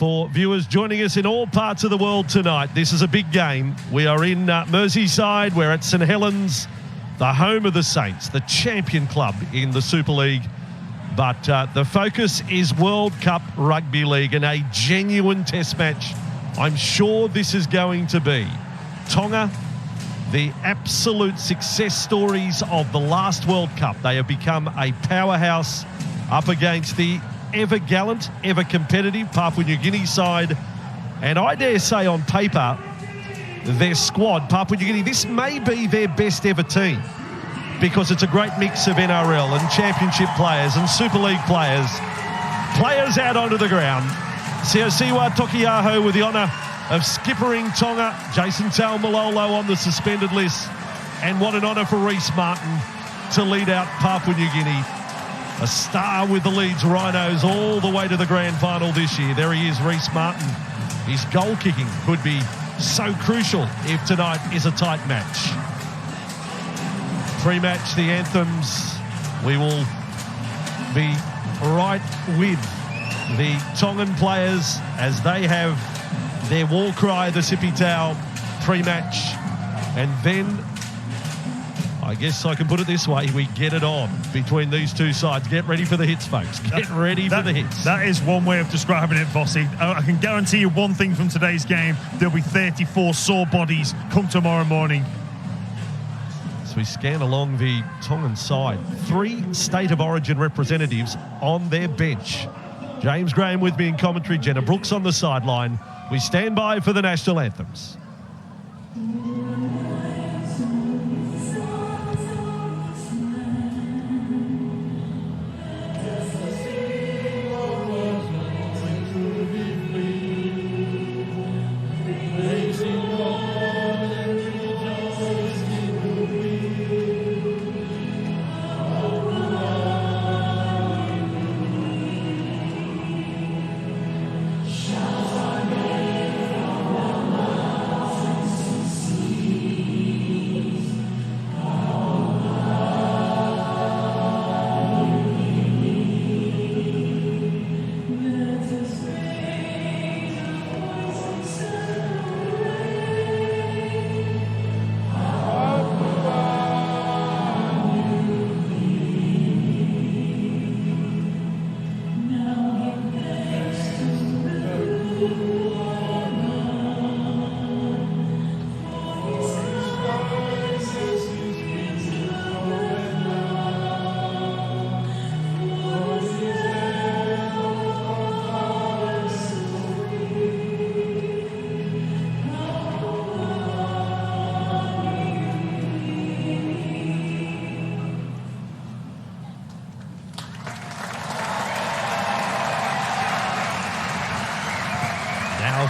For viewers joining us in all parts of the world tonight, this is a big game. We are in Merseyside. We're at St Helens, the home of the Saints, the champion club in the Super League. But the focus is World Cup Rugby League and a genuine test match. I'm sure this is going to be. Tonga, the absolute success stories of the last World Cup. They have become a powerhouse up against the ever gallant, ever competitive Papua New Guinea side. And I dare say on paper, their squad, Papua New Guinea, this may be their best ever team because it's a great mix of NRL and championship players and Super League players. Players out onto the ground. Siosiwa Tokiaho with the honour of skippering Tonga. Jason Taumalolo on the suspended list. And what an honour for Reece Martin to lead out Papua New Guinea. A star with the Leeds Rhinos all the way to the grand final this year. There he is, Reece Martin. His goal kicking could be so crucial if tonight is a tight match. Pre-match, the anthems. We will be right with the Tongan players as they have their war cry, the Sippy Tau, pre-match. And then, I guess I can put it this way, we get it on between these two sides. Get ready for the hits, folks. Get ready for the hits. That is one way of describing it, Vossi. I can guarantee you one thing from today's game. There'll be 34 sore bodies come tomorrow morning. As we scan along the Tongan side, 3 State of Origin representatives on their bench. James Graham with me in commentary, Jenna Brooks on the sideline. We stand by for the national anthems.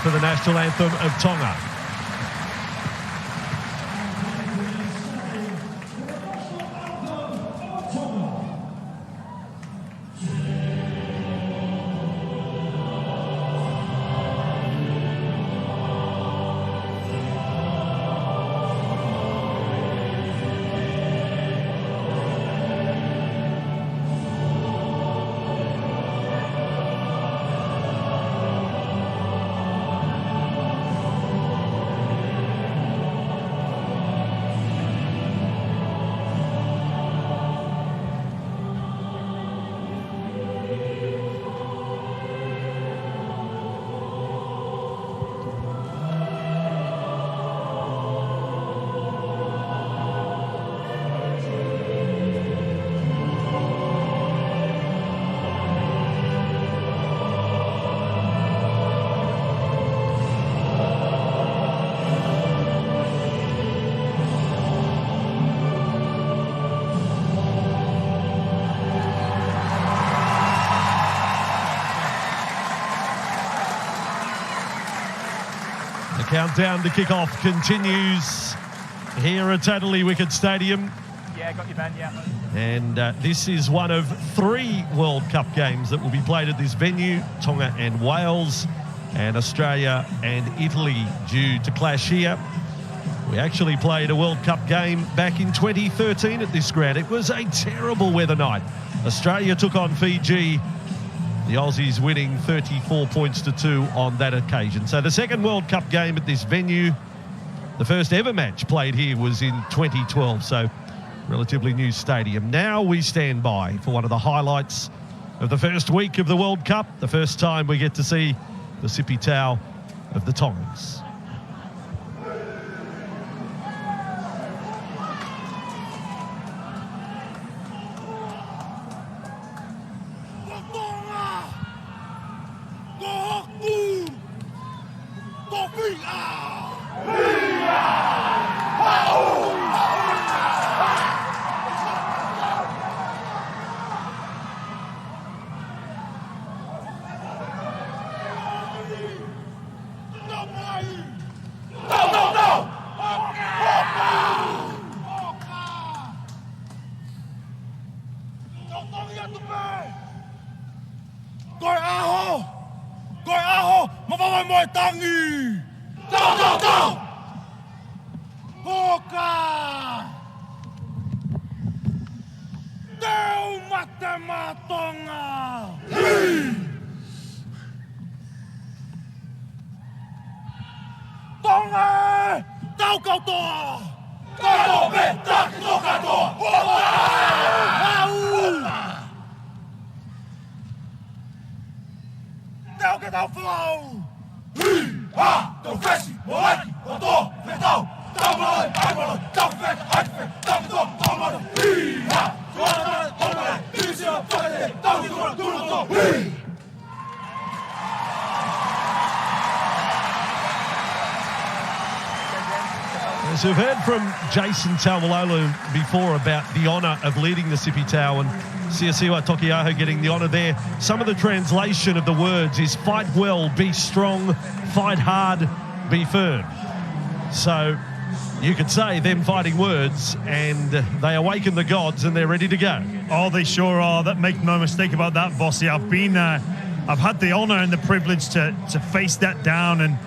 For the national anthem of Tonga. Countdown to kick-off continues here at Totally Wicked Stadium. Yeah, got your man, yeah. And this is one of 3 World Cup games that will be played at this venue. Tonga and Wales, and Australia and Italy due to clash here. We actually played a World Cup game back in 2013 at this ground. It was a terrible weather night. Australia took on Fiji The Aussies winning 34 points to 2 on that occasion. So the second World Cup game at this venue. The first ever match played here was in 2012, so relatively new stadium. Now we stand by for one of the highlights of the first week of the World Cup, the first time we get to see the Sipi Tau of the Tongans. As we've heard from Jason Taumalolo before about the honour of leading the Sipi Tau and Siasiwa Tokiaho getting the honour there, some of the translation of the words is fight well, be strong, fight hard, be firm. So you could say them fighting words and they awaken the gods and they're ready to go. Oh, they sure are. That, make no mistake about that, Vossi. I've had the honour and the privilege to face that down, and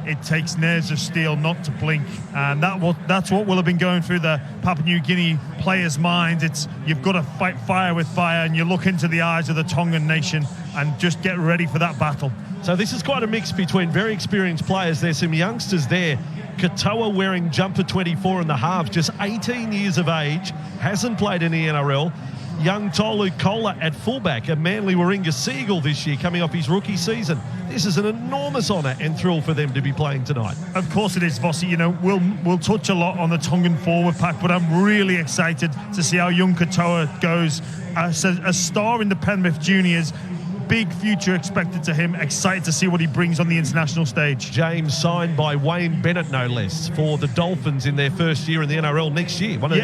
it takes nerves of steel not to blink, and that's what will have been going through the Papua New Guinea players' minds. It's you've got to fight fire with fire, and you look into the eyes of the Tongan nation and just get ready for that battle. So this is quite a mix between very experienced players. There's some youngsters there. Katoa wearing jumper 24 in the halves, just 18 years of age, hasn't played in the NRL. Young Tolu Kola at fullback, a Manly Warringah Seagull this year, coming off his rookie season. This is an enormous honour and thrill for them to be playing tonight. Of course it is, Vossi. You know, we'll touch a lot on the Tongan forward pack, but I'm really excited to see how young Katoa goes as a star in the Penrith Juniors. Big future expected to him. Excited to see what he brings on the international stage. James signed by Wayne Bennett, no less, for the Dolphins in their first year in the NRL next year. One of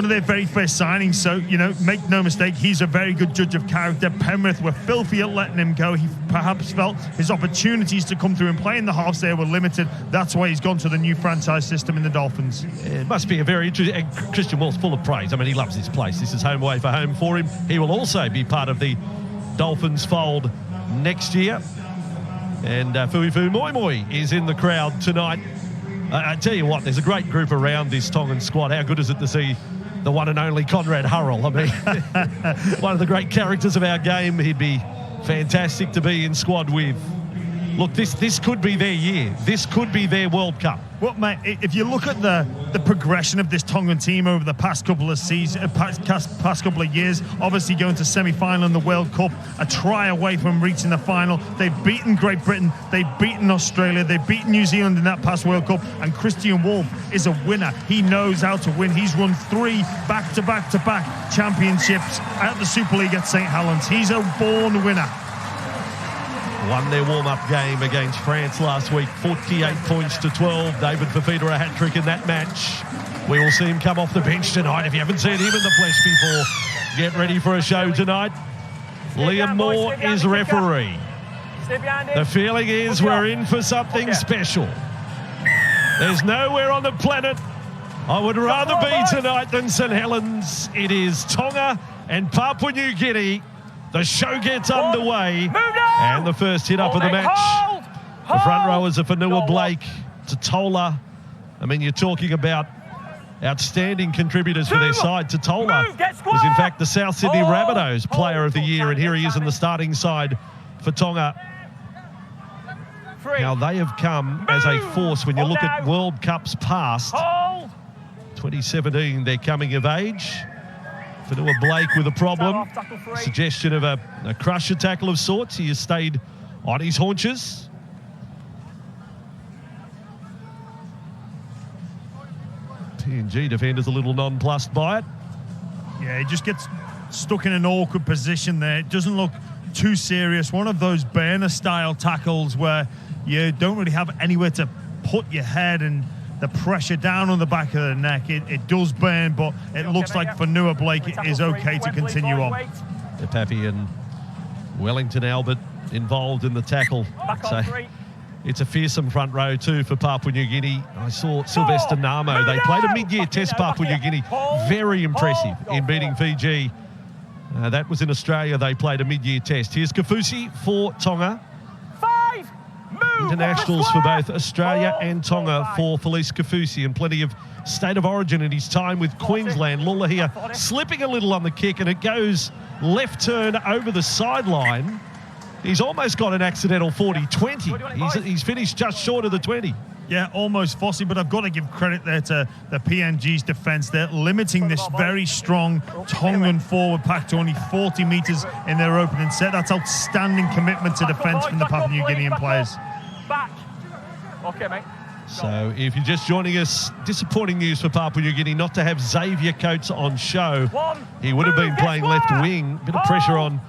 their very first signings. So, you know, make no mistake, he's a very good judge of character. Penrith were filthy at letting him go. He perhaps felt his opportunities to come through and play in the halves there were limited. That's why he's gone to the new franchise system in the Dolphins. It must be a very interesting... And Christian Wall's full of praise. I mean, he loves this place. This is home away for home for him. He will also be part of the Dolphins fold next year, and Fuifu Moi Moi is in the crowd tonight. I tell you what, there's a great group around this Tongan squad. How good is it to see the one and only Conrad Hurrell? I mean, one of the great characters of our game. He'd be fantastic to be in squad with. Look, this could be their year. This could be their World Cup. Well, mate, if you look at the progression of this Tongan team over the past couple of seasons, past couple of years, obviously going to semi-final in the World Cup, a try away from reaching the final. They've beaten Great Britain, they've beaten Australia, they've beaten New Zealand in that past World Cup, and Christian Wolff is a winner. He knows how to win. He's won 3 back-to-back-to-back championships at the Super League at St. Helens. He's a born winner. Won their warm-up game against France last week, 48 points to 12. David Fafita a hat-trick in that match. We will see him come off the bench tonight. If you haven't seen him in the flesh before, get ready for a show tonight. Liam Moore is referee. The feeling is we're in for something special. There's nowhere on the planet I would rather be tonight than St. Helens. It is Tonga and Papua New Guinea. The show gets underway, and the first hit up of the match. The front rowers are Fanua Blake, Totola. I mean, you're talking about outstanding contributors for their side. Totola was in fact the South Sydney Rabbitohs Player of the Year, and here he is in the starting side for Tonga. Now they have come as a force when you look at World Cups past. 2017, they're coming of age. Fanua Blake with a problem. Suggestion of a crusher tackle of sorts. He has stayed on his haunches. PNG defender's a little nonplussed by it. Yeah, he just gets stuck in an awkward position there. It doesn't look too serious. One of those burner-style tackles where you don't really have anywhere to put your head and the pressure down on the back of the neck. It does burn, but it looks like Fanua Blake is okay to continue on. Pappy and Wellington Albert involved in the tackle. So it's a fearsome front row too for Papua New Guinea. I saw Sylvester Namo. They played a mid-year test, Papua New Guinea. Very impressive in beating Fiji. That was in Australia. They played a mid-year test. Here's Kafusi for Tonga. Internationals for both Australia and Tonga for Felice Kafusi, and plenty of state of origin in his time with Queensland. Lula here slipping a little on the kick, and it goes left turn over the sideline. He's almost got an accidental 40-20. He's finished just short of the 20. Yeah, almost Fossey, but I've got to give credit there to the PNG's defence. They're limiting this very strong Tongan forward pack to only 40 metres in their opening set. That's outstanding commitment to defence from the Papua New Guinean players. Okay, mate. So if you're just joining us, disappointing news for Papua New Guinea not to have Xavier Coates on show. He would have been playing left wing. Bit of pressure on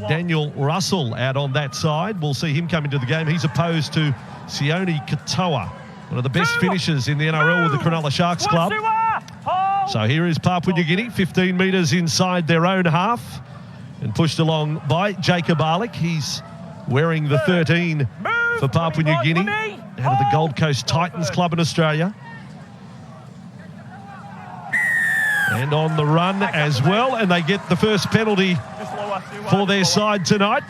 Daniel Russell out on that side. We'll see him come into the game. He's opposed to Sione Katoa, one of the best finishers in the NRL with the Cronulla Sharks club. So here is Papua New Guinea, 15 metres inside their own half, and pushed along by Jacob Arlick. He's wearing the 13 for Papua New Guinea, out of the Gold Coast Titans club in Australia. And on the run as well, and they get the first penalty for their side tonight.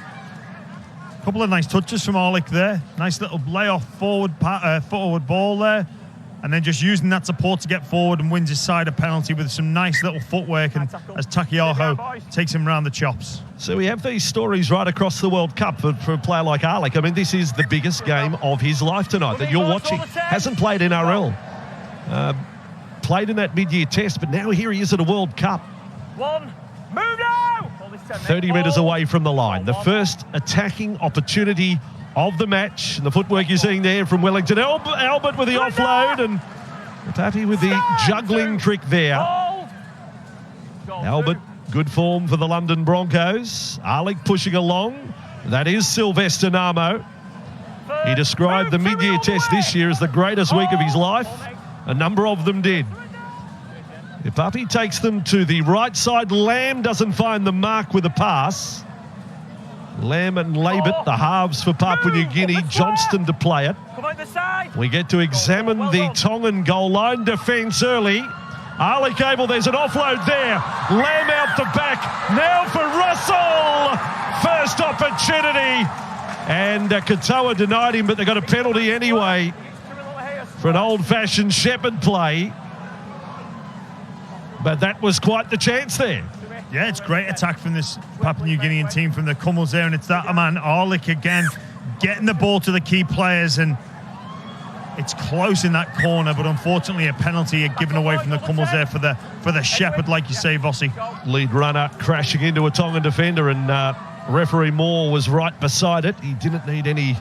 A couple of nice touches from Arlick there. Nice little layoff forward ball there. And then just using that support to get forward and wins his side a penalty with some nice little footwork, and as Takiaho takes him round the chops. So we have these stories right across the World Cup for a player like Arlick. I mean, this is the biggest game of his life tonight that you're watching. Hasn't played NRL. Played in that mid-year test, but now here he is at a World Cup. 30 metres away from the line. The first attacking opportunity of the match. And the footwork you're seeing there from Wellington. Albert with the offload, and Pappy with the juggling trick there. Albert, good form for the London Broncos. Arlick pushing along. That is Sylvester Namo. He described the mid-year test this year as the greatest week of his life. A number of them did. Pappy takes them to the right side. Lamb doesn't find the mark with a pass. Lamb and Labert, the halves for Papua New Guinea. Johnston to play it. We get to examine the Tongan goal line defence early. Arlick able, there's an offload there. Lamb out the back. Now for Russell. First opportunity. And Katoa denied him, but they got a penalty anyway for an old-fashioned shepherd play. But that was quite the chance there. Yeah, it's great attack from this Papua New Guinean team from the Cummels there, and it's that man Arlick again getting the ball to the key players, and it's close in that corner, but unfortunately a penalty given away from the Cummels there for the shepherd, like you say, Vossi. Lead runner crashing into a Tongan defender, and referee Moore was right beside it. He didn't need any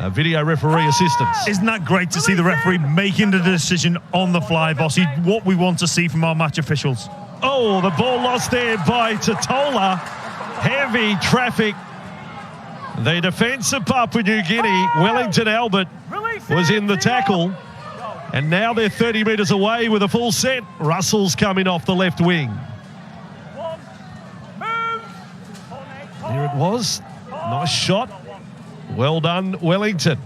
video referee assistance. Isn't that great to see the referee making the decision on the fly, Vossi? What we want to see from our match officials. Oh, the ball lost there by Totola. Heavy traffic. The defence of Papua New Guinea, Wellington Albert, was in the tackle. And now they're 30 metres away with a full set. Russell's coming off the left wing. Here it was. Nice shot. Well done, Wellington.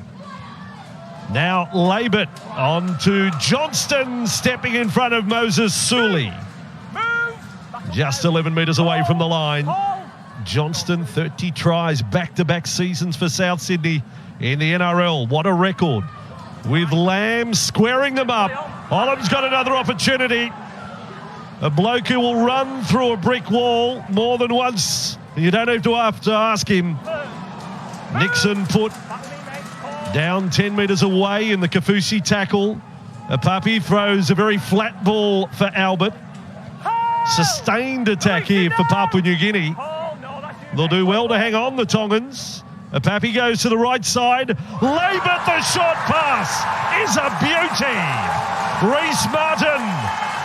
Now Labert on to Johnston, stepping in front of Moses Suli. Just 11 metres away from the line. Johnston, 30 tries, back-to-back seasons for South Sydney in the NRL. What a record. With Lamb squaring them up. Olam's got another opportunity. A bloke who will run through a brick wall more than once. You don't have to ask him. Nixon put down 10 metres away in the Kafusi tackle. Papi throws a very flat ball for Albert. Sustained attack here for Papua New Guinea. They'll do well to hang on, the Tongans. Papi goes to the right side. Labert, the short pass is a beauty. Reece Martin,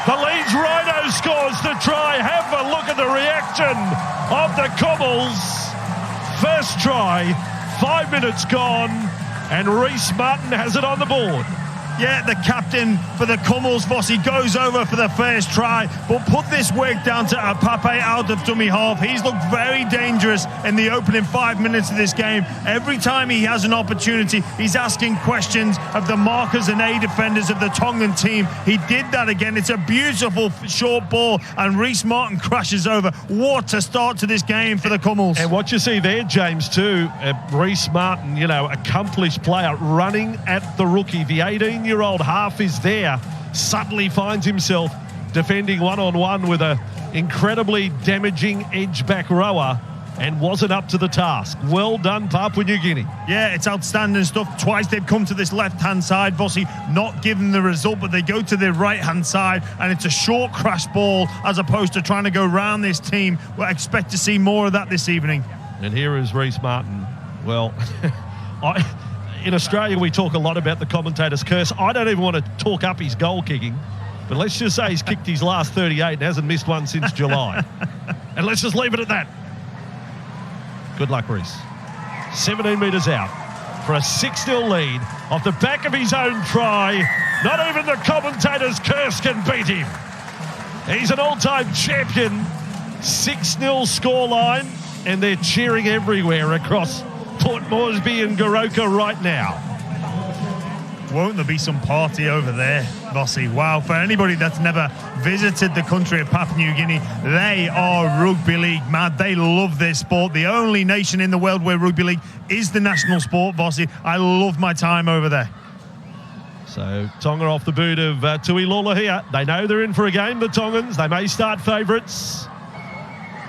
the Leeds Rhino, scores the try. Have a look at the reaction of the Kummels. First try, 5 minutes gone, and Reece Martin has it on the board. Yeah, the captain for the Kummels, Vossi, goes over for the first try, but put this work down to Pape out of dummy half. He's looked very dangerous in the opening 5 minutes of this game. Every time he has an opportunity, he's asking questions of the markers and A defenders of the Tongan team. He did that again. It's a beautiful short ball, and Reece Martin crashes over. What a start to this game for the Kummels. And what you see there, James, too, Reece Martin, you know, accomplished player, running at the rookie. The 18-year-old half is there, suddenly finds himself defending one-on-one with an incredibly damaging edge-back rower and wasn't up to the task. Well done, Papua New Guinea. Yeah, it's outstanding stuff. Twice they've come to this left-hand side, Vossi, not given the result, but they go to the right-hand side, and it's a short crash ball as opposed to trying to go round this team. We'll expect to see more of that this evening. And here is Reece Martin. Well, in Australia, we talk a lot about the commentator's curse. I don't even want to talk up his goal kicking, but let's just say he's kicked his last 38 and hasn't missed one since July. And let's just leave it at that. Good luck, Reece. 17 metres out for a 6-0 lead off the back of his own try. Not even the commentator's curse can beat him. He's an all-time champion. 6-0 scoreline, and they're cheering everywhere across Port Moresby and Goroka right now. Won't there be some party over there, Vossi? Wow, for anybody that's never visited the country of Papua New Guinea, they are rugby league mad. They love this sport. The only nation in the world where rugby league is the national sport, Vossi. I love my time over there. So Tonga off the boot of Tui Lolohea. They know they're in for a game, the Tongans. They may start favourites.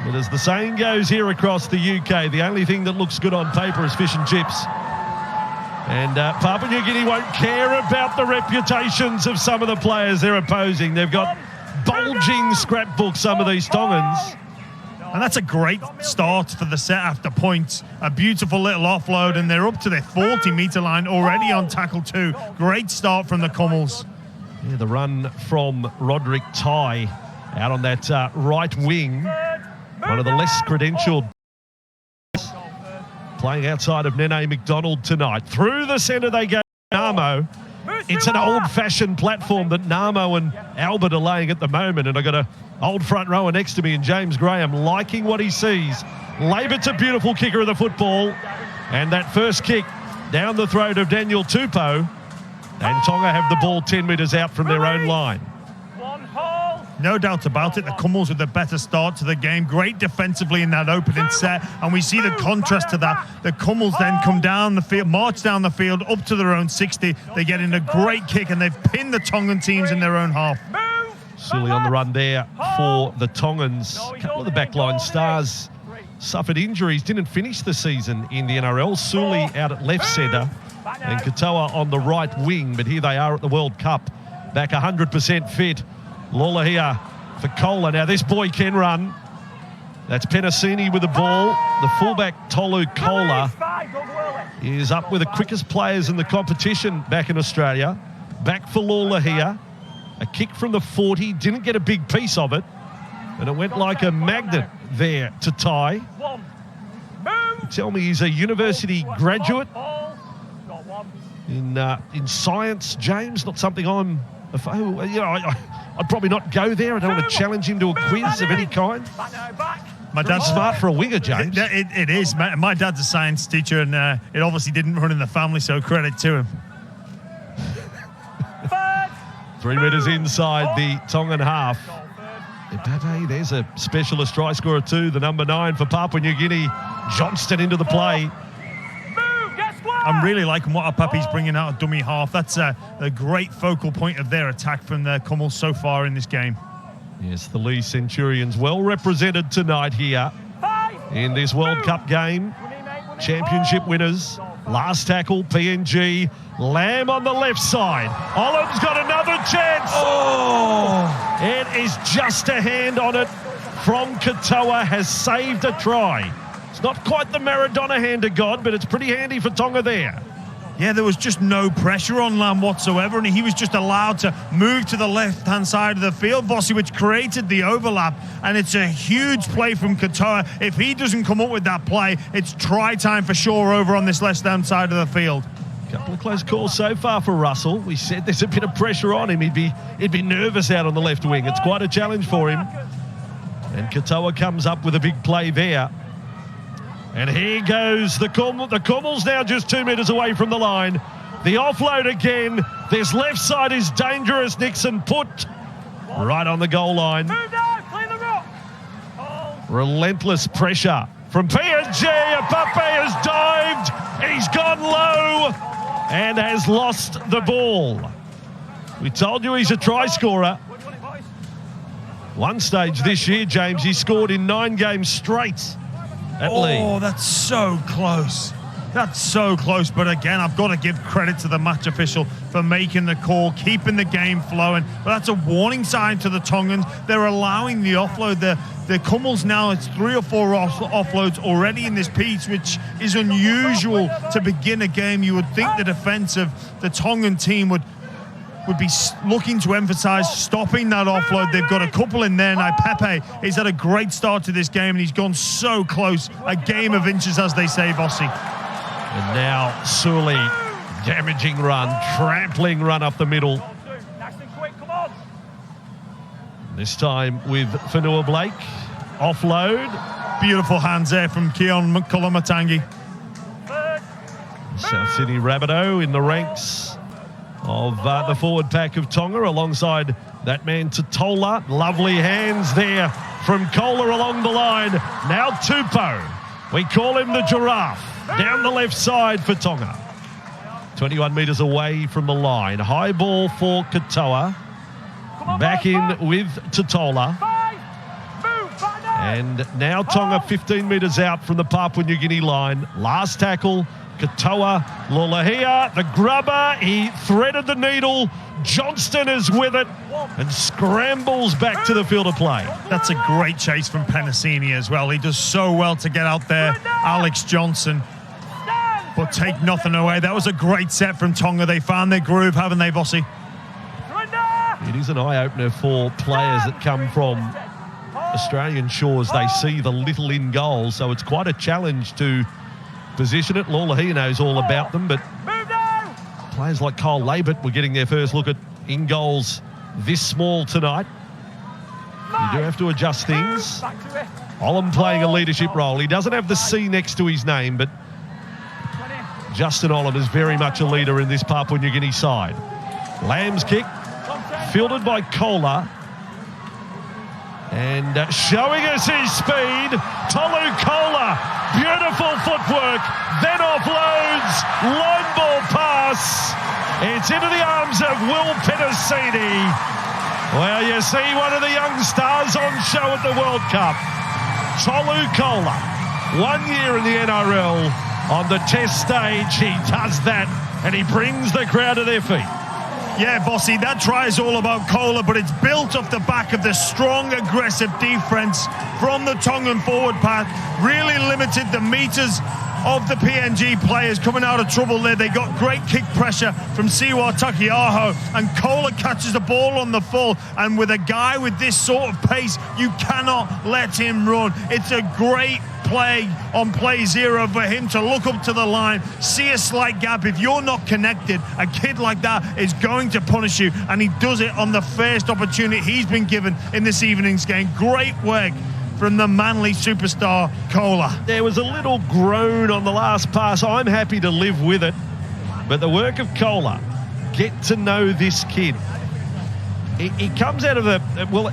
But as the saying goes here across the UK, the only thing that looks good on paper is fish and chips. And Papua New Guinea won't care about the reputations of some of the players they're opposing. They've got bulging scrapbooks, some of these Tongans. And that's a great start for the set after points. A beautiful little offload, and they're up to their 40-metre line already on tackle 2. Great start from the Kummels. Yeah, the run from Roderick Tai out on that right wing. One of the less credentialed playing outside of Nene McDonald tonight. Through the centre they go. Namo. It's an old-fashioned platform that Namo and Albert are laying at the moment, and I've got an old front rower next to me, and James Graham liking what he sees. Labert's a beautiful kicker of the football, and that first kick down the throat of Daniel Tupou, and Tonga have the ball 10 metres out from their own line. No doubt about it, the Kummels with a better start to the game. Great defensively in that opening set, and we see the contrast to that. The Kummels then come down the field, march down the field up to their own 60. They get in a great kick, and they've pinned the Tongan teams in their own half. Sully on the run there for the Tongans. A couple of the backline stars suffered injuries, didn't finish the season in the NRL. Sully out at left centre and Katoa on the right wing, but here they are at the World Cup, back 100% fit. Lolohea for Kohler. Now this boy can run. That's Penasini with the ball. The fullback Tolu Kohler is up with the quickest players in the competition back in Australia. Back for Lolohea. A kick from the 40, didn't get a big piece of it, and it went like a magnet there to Tai. You tell me he's a university graduate in science, James. Not something I'm, I'd probably not go there. I don't want to challenge him to a quiz of any kind. My dad's smart for a winger, James. It is. My dad's a science teacher, and it obviously didn't run in the family, so credit to him. 3 metres inside the Tongan half. Hey, there's a specialist try scorer too, the number 9 for Papua New Guinea. Johnston into the play. I'm really liking what Apapi's bringing out of dummy half. That's a great focal point of their attack from the Cummels so far in this game. Yes, the Lee Centurions well represented tonight here in this World Cup game. Championship winners. Last tackle, PNG. Lamb on the left side. Olam's got another chance. Oh! It is just a hand on it from Katoa, has saved a try. It's not quite the Maradona hand of God, but it's pretty handy for Tonga there. Yeah, there was just no pressure on Lamb whatsoever, and he was just allowed to move to the left-hand side of the field, Vossi, which created the overlap, and it's a huge play from Katoa. If he doesn't come up with that play, it's try time for sure over on this left-hand side of the field. Couple of close calls so far for Russell. We said there's a bit of pressure on him. He'd be nervous out on the left wing. It's quite a challenge for him. And Katoa comes up with a big play there. And here goes the Cummels now just 2 metres away from the line. The offload again. This left side is dangerous. Nixon put right on the goal line. Move down, clean the rock. Relentless pressure from PNG. Apape has dived. He's gone low and has lost the ball. We told you he's a try scorer. One stage this year, James, he scored in 9 games straight. Oh, that's so close. That's so close. But again, I've got to give credit to the match official for making the call, keeping the game flowing. But that's a warning sign to the Tongans. They're allowing the offload. The Cummels now, it's 3 or 4 offloads already in this piece, which is unusual to begin a game. You would think the defense of the Tongan team would be looking to emphasise stopping that offload. They've got a couple in there now. Pepe, he's had a great start to this game, and he's gone so close. A game of inches, as they say, Vossi. And now Sully, damaging run, trampling run up the middle. This time with Fanua Blake. Offload. Beautiful hands there from Keon Kolomatangi. South Sydney Rabbitoh in the ranks of the forward pack of Tonga alongside that man Totola. Lovely hands there from Kohler along the line. Now Tupou. We call him the giraffe. Down the left side for Tonga. 21 metres away from the line. High ball for Katoa. Back in with Totola. And now Tonga 15 metres out from the Papua New Guinea line. Last tackle. Katoa, Lolahia, the grubber, he threaded the needle. Johnston is with it and scrambles back to the field of play. That's a great chase from Penasini as well. He does so well to get out there, Alex Johnson. But take nothing away. That was a great set from Tonga. They found their groove, haven't they, Vossi? It is an eye-opener for players that come from Australian shores. They see the little in goal, so it's quite a challenge to position it. Lolahia knows all about them, but players like Kyle Labert were getting their first look at in goals this small tonight. You do have to adjust things. Olam playing a leadership role. He doesn't have the C next to his name, but Justin Olam is very much a leader in this Papua New Guinea side. Lamb's kick, fielded by Kohler. And showing us his speed, Tolu Kohler. Beautiful footwork, then offloads, line ball pass. It's into the arms of Will Penasini. Well, you see one of the young stars on show at the World Cup. Tolu Kohler, 1 year in the NRL. On the test stage, he does that, and he brings the crowd to their feet. Yeah, Vossi, that try is all about Kohler, but it's built off the back of the strong, aggressive defence from the Tongan forward pack. Really limited the metres of the PNG players coming out of trouble there. They got great kick pressure from Siwa Takiaho, and Kohler catches the ball on the full. And with a guy with this sort of pace, you cannot let him run. It's a great play on play 0 for him to look up to the line, see a slight gap. If you're not connected, a kid like that is going to punish you, and he does it on the first opportunity he's been given in this evening's game. Great work from the Manly superstar Kohler. There was a little groan on the last pass. I'm happy to live with it, but the work of Kohler, get to know this kid. He comes out of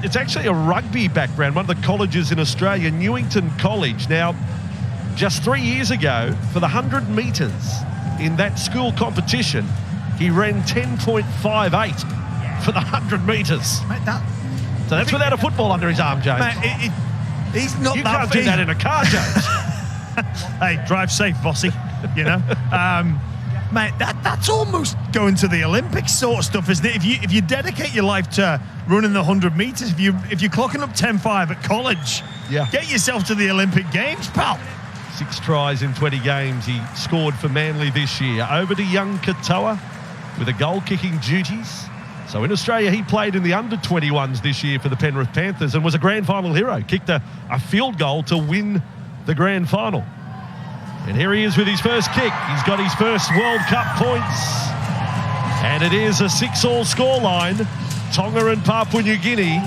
it's actually a rugby background, one of the colleges in Australia, Newington College. Now, just 3 years ago, for the 100 metres, in that school competition, he ran 10.58 for the 100 metres. Mate, So that's without a football under his arm, James. mate, he's not You that can't do that in a car, James. Hey, drive safe, bossy. You know, mate, that's almost going to the Olympics sort of stuff, isn't it? If you dedicate your life to running the 100 meters, if you're clocking up 10.5 at college, get yourself to the Olympic Games, pal. 6 tries in 20 games he scored for Manly this year. Over to young Katoa with the goal-kicking duties. So in Australia, he played in the under-21s this year for the Penrith Panthers and was a grand final hero. Kicked a field goal to win the grand final. And here he is with his first kick. He's got his first World Cup points. And it is a 6-all scoreline. Tonga and Papua New Guinea.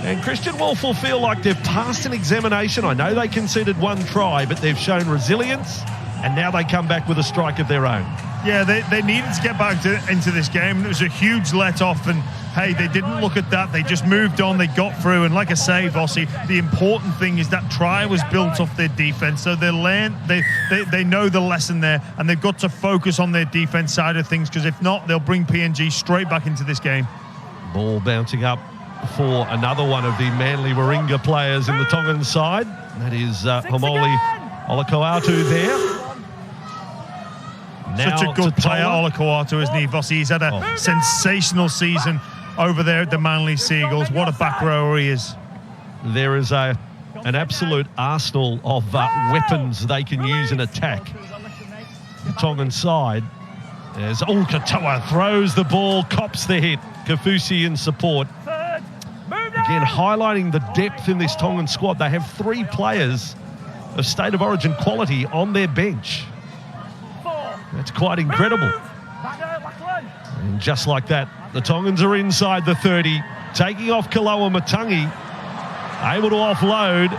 And Christian Wolf will feel like they've passed an examination. I know they conceded 1 try, but they've shown resilience. And now they come back with a strike of their own. Yeah, they needed to get back into this game. It was a huge let-off, and hey, they didn't look at that. They just moved on. They got through, and like I say, Vossi, the important thing is that try was built off their defense. So they know the lesson there, and they've got to focus on their defense side of things, because if not, they'll bring PNG straight back into this game. Ball bouncing up for another one of the Manly Warringah players in the Tongan side. That is Homoli Olakoatu there. Such a good player, Olakoatu, isn't he, Vossi? He's had a sensational season over there at the Manly Seagulls. What a back rower he is. There is an absolute arsenal of weapons they can use in attack. The Tongan side, as Katoa throws the ball, cops the hit. Kafusi in support. Again, highlighting the depth in this Tongan squad. They have 3 players of State of Origin quality on their bench. That's quite incredible. And just like that, the Tongans are inside the 30, taking off Kaloa Matangi, able to offload.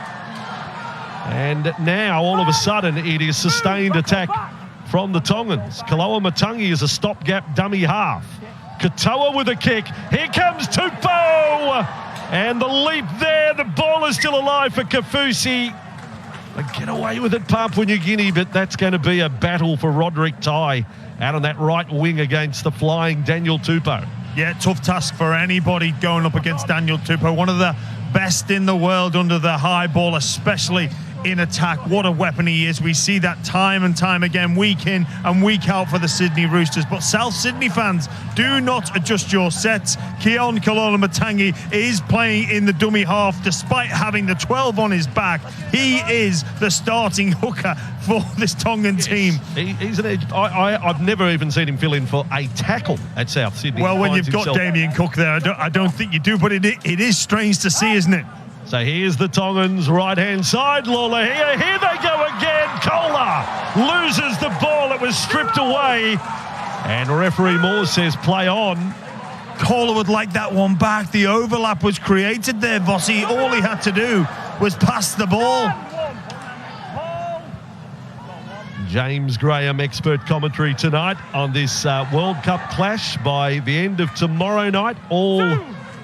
And now, all of a sudden, it is sustained attack from the Tongans. Kaloa Matangi is a stopgap dummy half. Katoa with a kick. Here comes Tupou! And the leap there. The ball is still alive for Kafusi. They get away with it, Papua New Guinea, but that's going to be a battle for Roderick Tai out on that right wing against the flying Daniel Tupou. Yeah, tough task for anybody going up against Daniel Tupou, one of the best in the world under the high ball, especially in attack. What a weapon he is. We see that time and time again, week in and week out for the Sydney Roosters. But South Sydney fans, do not adjust your sets. Keon Kaloa Matangi is playing in the dummy half despite having the 12 on his back. He is the starting hooker for this Tongan team. He's an edge. I've never even seen him fill in for a tackle at South Sydney. Well, when you've got Damien Cook there, I don't think you do, but it is strange to see, isn't it? So here's the Tongans, right-hand side. Lawler here. Here they go again. Kola loses the ball. It was stripped away. And referee Moore says play on. Kola would like that one back. The overlap was created there, Vossi. All he had to do was pass the ball. James Graham, expert commentary tonight on this World Cup clash. By the end of tomorrow night, all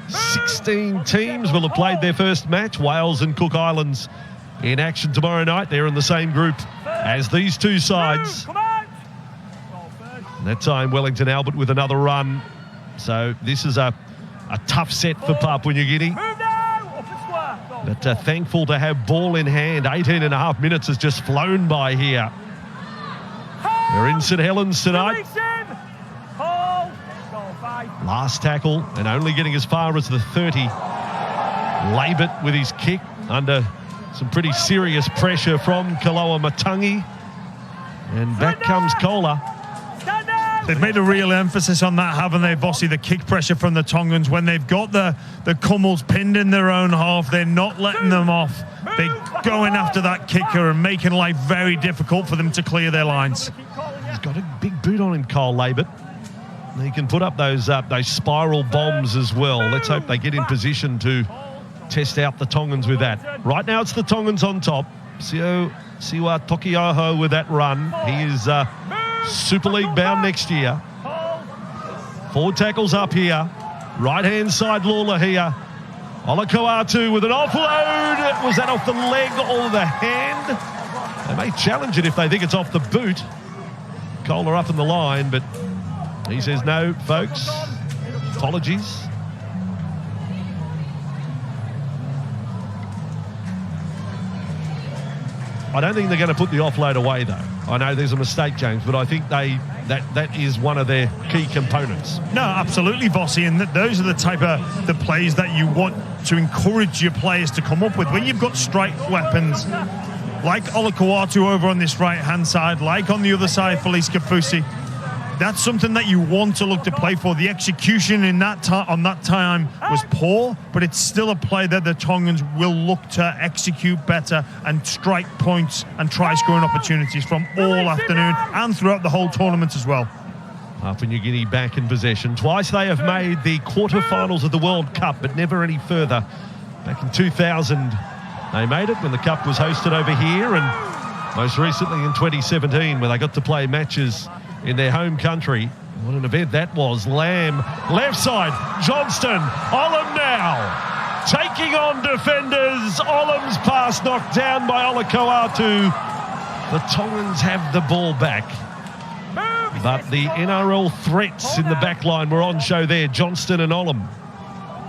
16 teams will have played their first match. Wales and Cook Islands in action tomorrow night. They're in the same group as these two sides. And that time, Wellington Albert with another run. So this is a tough set for Papua New Guinea. But thankful to have ball in hand. 18 and a half minutes has just flown by here. They're in St Helens tonight. Last tackle and only getting as far as the 30. Labert with his kick under some pretty serious pressure from Kaloa Matangi. And back comes Kola. They've made a real emphasis on that, haven't they, Vossi? The kick pressure from the Tongans. When they've got the Cummels pinned in their own half, they're not letting them off. They're going after that kicker and making life very difficult for them to clear their lines. He's got a big boot on him, Kyle Labert. He can put up those spiral bombs as well. Let's hope they get in position to test out the Tongans with that. Right now it's the Tongans on top. Siwa Tokioho with that run. He is Super League bound next year. 4 tackles up here. Right-hand side Lawler here. Olakoatu with an offload. Was that off the leg or the hand? They may challenge it if they think it's off the boot. Kohler up in the line, but he says, no, folks, apologies. I don't think they're going to put the offload away, though. I know there's a mistake, James, but I think that is one of their key components. No, absolutely, Vossi, and those are the type of the plays that you want to encourage your players to come up with. When you've got strike weapons like Olakau'atu over on this right-hand side, like on the other side, Felice Kafusi, that's something that you want to look to play for. The execution in that on that time was poor, but it's still a play that the Tongans will look to execute better and strike points and try scoring opportunities from all afternoon and throughout the whole tournament as well. Papua New Guinea back in possession. Twice they have made the quarterfinals of the World Cup, but never any further. Back in 2000, they made it when the Cup was hosted over here, and most recently in 2017, where they got to play matches in their home country. What an event that was. Lamb, left side, Johnston, Olam now, taking on defenders. Olam's pass knocked down by Olakau'atu. The Tongans have the ball back, but the NRL threats in the back line were on show there, Johnston and Olam.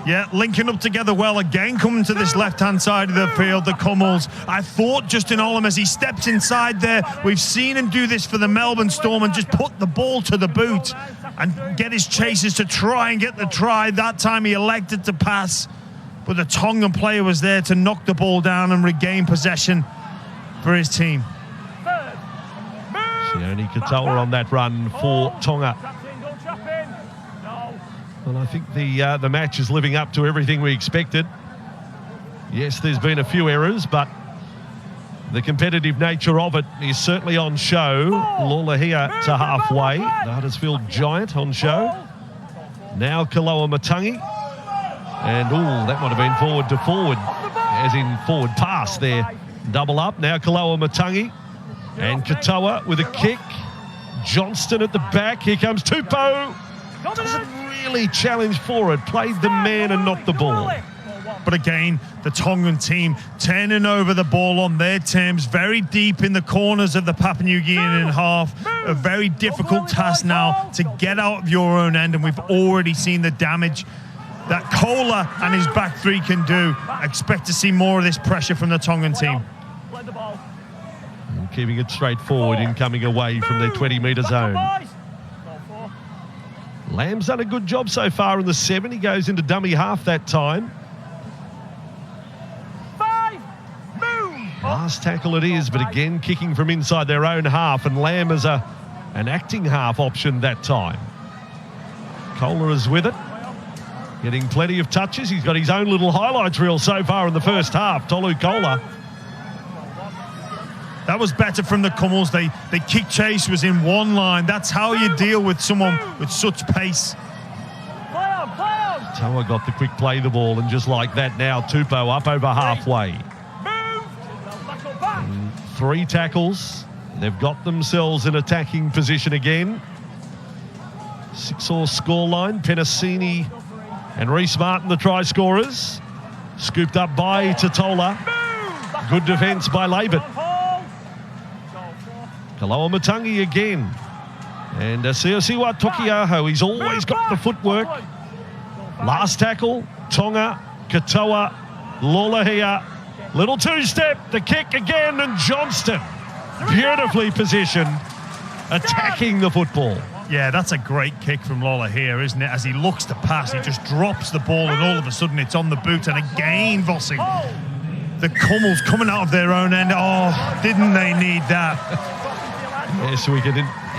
Yeah, linking up together well again, coming to this left-hand side of the field, the Cummels. I thought Justin Olam, as he steps inside there, we've seen him do this for the Melbourne Storm and just put the ball to the boot and get his chasers to try and get the try. That time he elected to pass, but the Tongan player was there to knock the ball down and regain possession for his team. Sione Katoa on that run for Tonga. Well, I think the match is living up to everything we expected. Yes, there's been a few errors, but the competitive nature of it is certainly on show. Lolohea to halfway. The Huddersfield Giant on show. Now Kaloa Matangi. And, that might have been forward to forward, as in forward pass there. Double up. Now Kaloa Matangi. And Katoa with a kick. Johnston at the back. Here comes Tupou. Doesn't really challenge for it. Played the man and not the ball. But again, the Tongan team turning over the ball on their terms, very deep in the corners of the Papua New Guinean half. A very difficult task now to get out of your own end, and we've already seen the damage that Kohler and his back three can do. I expect to see more of this pressure from the Tongan team. And keeping it straight forward in coming away from their 20-metre zone. Lamb's done a good job so far in the 7. He goes into dummy half that time. Last tackle it is, but again kicking from inside their own half, and Lamb is an acting half option that time. Kohler is with it, getting plenty of touches. He's got his own little highlights reel so far in the first half, Tolu Kohler. That was better from the Cummels. The kick chase was in one line. That's how you deal with someone with such pace. Toa got the quick play the ball, and just like that now, Tupou up over halfway. And 3 tackles. They've got themselves in attacking position again. 6-all scoreline. Penasini and Reece Martin, the try scorers. Scooped up by Totola. Good defence by Laban. Kaloa Matangi again. And Siosiwa Tokiaho, he's always got the footwork. Last tackle, Tonga, Katoa, Lolohea. Little 2-step, the kick again, and Johnston. Beautifully positioned, attacking the football. Yeah, that's a great kick from Lolohea, isn't it? As he looks to pass, he just drops the ball, and all of a sudden it's on the boot. And again, Vossi, the Cummels coming out of their own end. Oh, didn't they need that? Yes, we can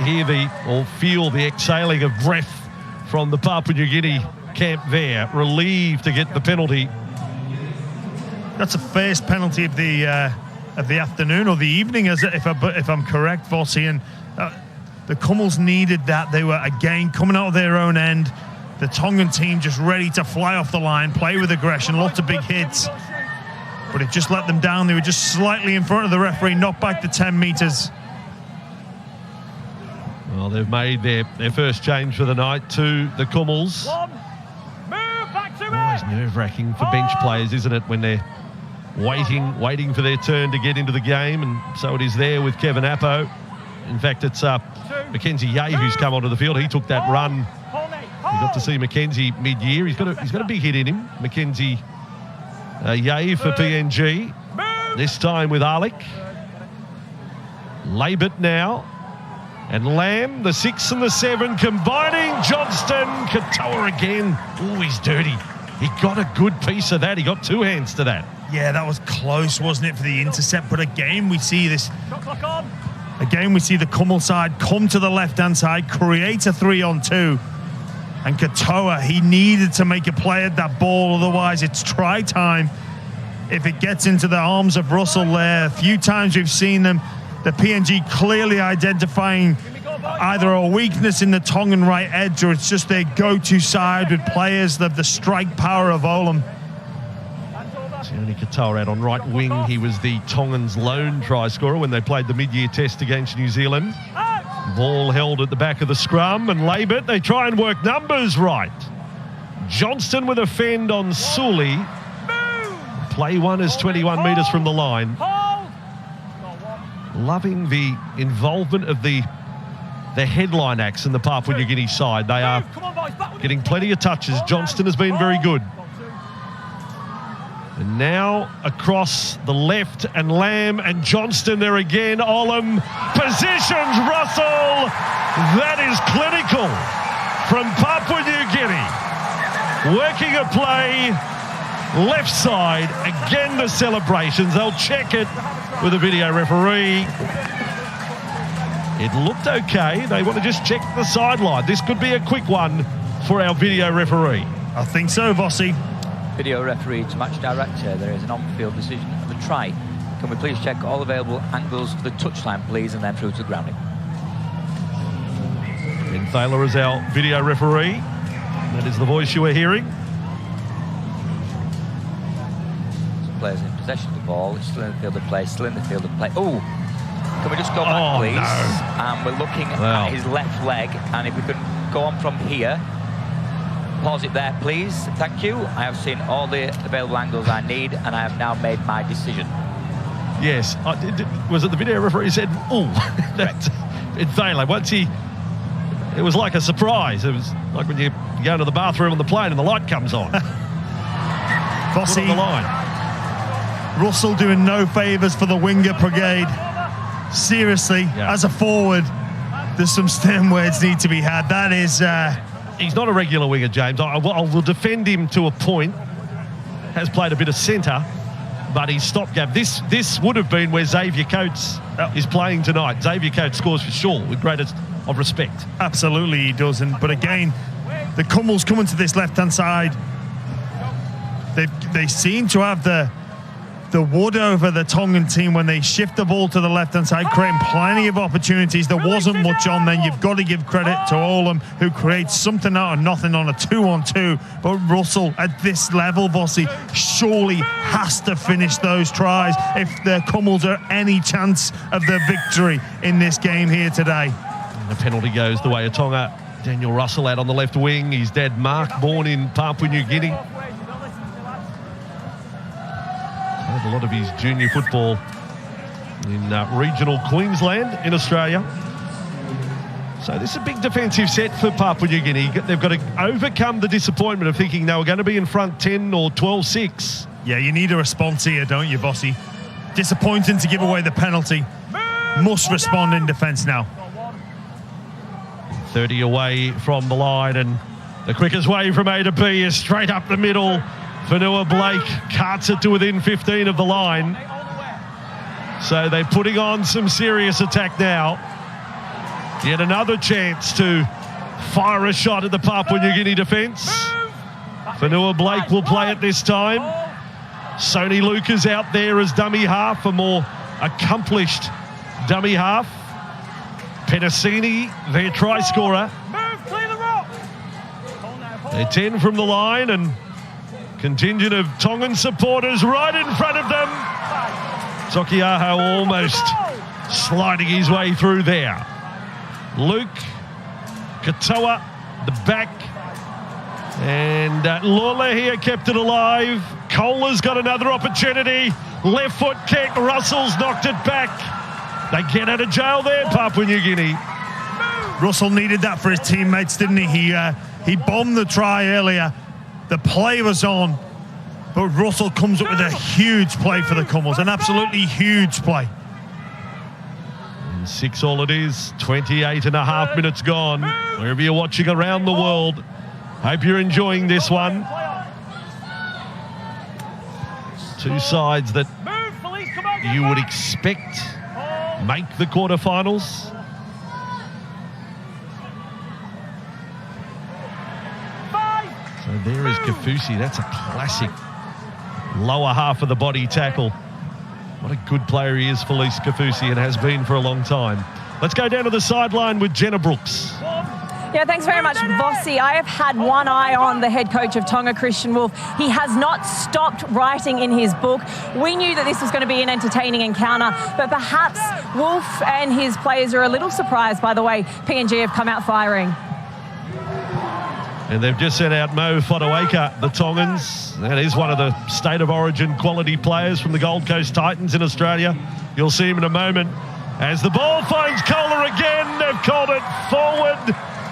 hear or feel the exhaling of breath from the Papua New Guinea camp there. Relieved to get the penalty. That's the first penalty of the afternoon or the evening, if I'm correct, Vossi. And the Cummels needed that. They were again coming out of their own end. The Tongan team just ready to fly off the line, play with aggression, lots of big hits. But it just let them down. They were just slightly in front of the referee, knocked back to 10 metres. Well, they've made their first change for the night to the Cummels. Always nerve-wracking for bench players, isn't it, when they're waiting for their turn to get into the game, and so it is there with Kevin Appo. In fact, it's Mackenzie Yeh, who's come onto the field. He took that run. We got to see Mackenzie mid-year. He's got a big hit in him. Mackenzie Yeh for PNG. This time with Alec. Labert now. And Lamb, the 6 and the 7, combining. Johnston, Katoa again. Oh, he's dirty. He got a good piece of that. He got 2 hands to that. Yeah, that was close, wasn't it, for the intercept? But again, we see this. Again, we see the Cummel side come to the left-hand side, create a 3-on-2. And Katoa, he needed to make a play at that ball. Otherwise, it's try time. If it gets into the arms of Russell there, a few times we've seen them, the PNG clearly identifying either a weakness in the Tongan right edge, or it's just their go-to side with players that have the strike power of Olam. Sione Katoa out on right wing. He was the Tongans' lone try scorer when they played the mid-year test against New Zealand. Ball held at the back of the scrum, and Labert, they try and work numbers right. Johnston with a fend on Sully. Play one is 21 metres from the line. Loving the involvement of the headline acts in the Papua New Guinea side. They are getting plenty of touches. Johnston has been very good. And now across the left, and Lamb and Johnston there again. Olam positions Russell. That is clinical from Papua New Guinea. Working a play, left side. Again the celebrations. They'll check it with a video referee. It looked okay. They want to just check the sideline. This could be a quick one for our video referee. I think so, Vossi. Video referee to match director. There is an on-field decision of a try. Can we please check all available angles for the touchline, please, and then through to grounding. Ben Thaler is our video referee. That is the voice you are hearing. Players in possession of the ball. It's still in the field of play. Still in the field of play. Oh, can we just go back, please? No. And we're looking at his left leg. And if we can go on from here. Pause it there, please. Thank you. I have seen all the available angles I need, and I have now made my decision. Yes. Was it the video referee said, oh, that's Ben Thaler. Once it was like a surprise. It was like when you go to the bathroom on the plane and the light comes on. Vossi, on the line. Russell doing no favours for the winger brigade. Seriously, as a forward, there's some stern words need to be had. That is... He's not a regular winger, James. I will defend him to a point. Has played a bit of centre, but he's stopgap. This would have been where Xavier Coates is playing tonight. Xavier Coates scores for sure, with greatest of respect. Absolutely he doesn't. But again, the Cummels coming to this left-hand side. They seem to have the wood over the Tongan team when they shift the ball to the left-hand side, creating plenty of opportunities. There wasn't much on then. You've got to give credit to Olam, who creates something out of nothing on a 2-on-2. But Russell, at this level, Vossi, surely has to finish those tries if the Cummels are any chance of the victory in this game here today. And the penalty goes the way of Tonga. Daniel Russell out on the left wing. His dad, Mark, born in Papua New Guinea. A lot of his junior football in regional Queensland in Australia. So this is a big defensive set for Papua New Guinea. They've got to overcome the disappointment of thinking they were going to be in front 10 or 12-6. Yeah, you need a response here, don't you, Vossi? Disappointing to give away the penalty. Must respond in defence now. 30 away from the line, and the quickest way from A to B is straight up the middle. Vanua Blake carts it to within 15 of the line. So they're putting on some serious attack now. Yet another chance to fire a shot at the Papua New Guinea defence. Vanua Blake will play it this time. Sony Luke is out there as dummy half, a more accomplished dummy half. Penasini, their try scorer. They're 10 from the line, and contingent of Tongan supporters right in front of them. Sokiaho almost sliding his way through there. Luke, Katoa, the back. And Lola here kept it alive. Kohler's got another opportunity. Left foot kick. Russell's knocked it back. They get out of jail there, Papua New Guinea. Russell needed that for his teammates, didn't he? He bombed the try earlier. The play was on, but Russell comes up with a huge play for the Cummels, an absolutely huge play. 6-all it is, 28.5 minutes gone. Wherever you're watching around the world, hope you're enjoying this one. Two sides that you would expect make the quarterfinals. So there is Kafusi. That's a classic lower half of the body tackle. What a good player he is, Felice Kafusi, and has been for a long time. Let's go down to the sideline with Jenna Brooks. Yeah, thanks very much, Vossi. I have had one eye on the head coach of Tonga, Christian Wolf. He has not stopped writing in his book. We knew that this was going to be an entertaining encounter, but perhaps Wolf and his players are a little surprised by the way PNG have come out firing. And they've just sent out Mo Fotuaika, the Tongans. That is one of the state of origin quality players from the Gold Coast Titans in Australia. You'll see him in a moment. As the ball finds Kohler again, they've called it forward.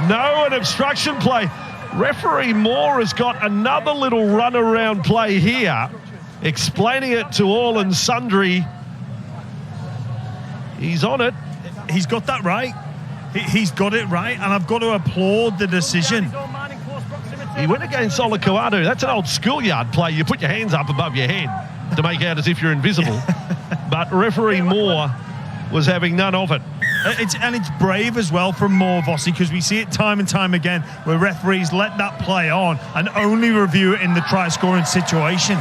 No, an obstruction play. Referee Moore has got another little run-around play here, explaining it to all and sundry. He's on it. He's got that right. He's got it right, and I've got to applaud the decision. He went against Olakau'atu. That's an old schoolyard play. You put your hands up above your head to make out as if you're invisible. But referee Moore was having none of it. It's brave as well from Moore, Vossi, because we see it time and time again where referees let that play on and only review it in the try-scoring situation.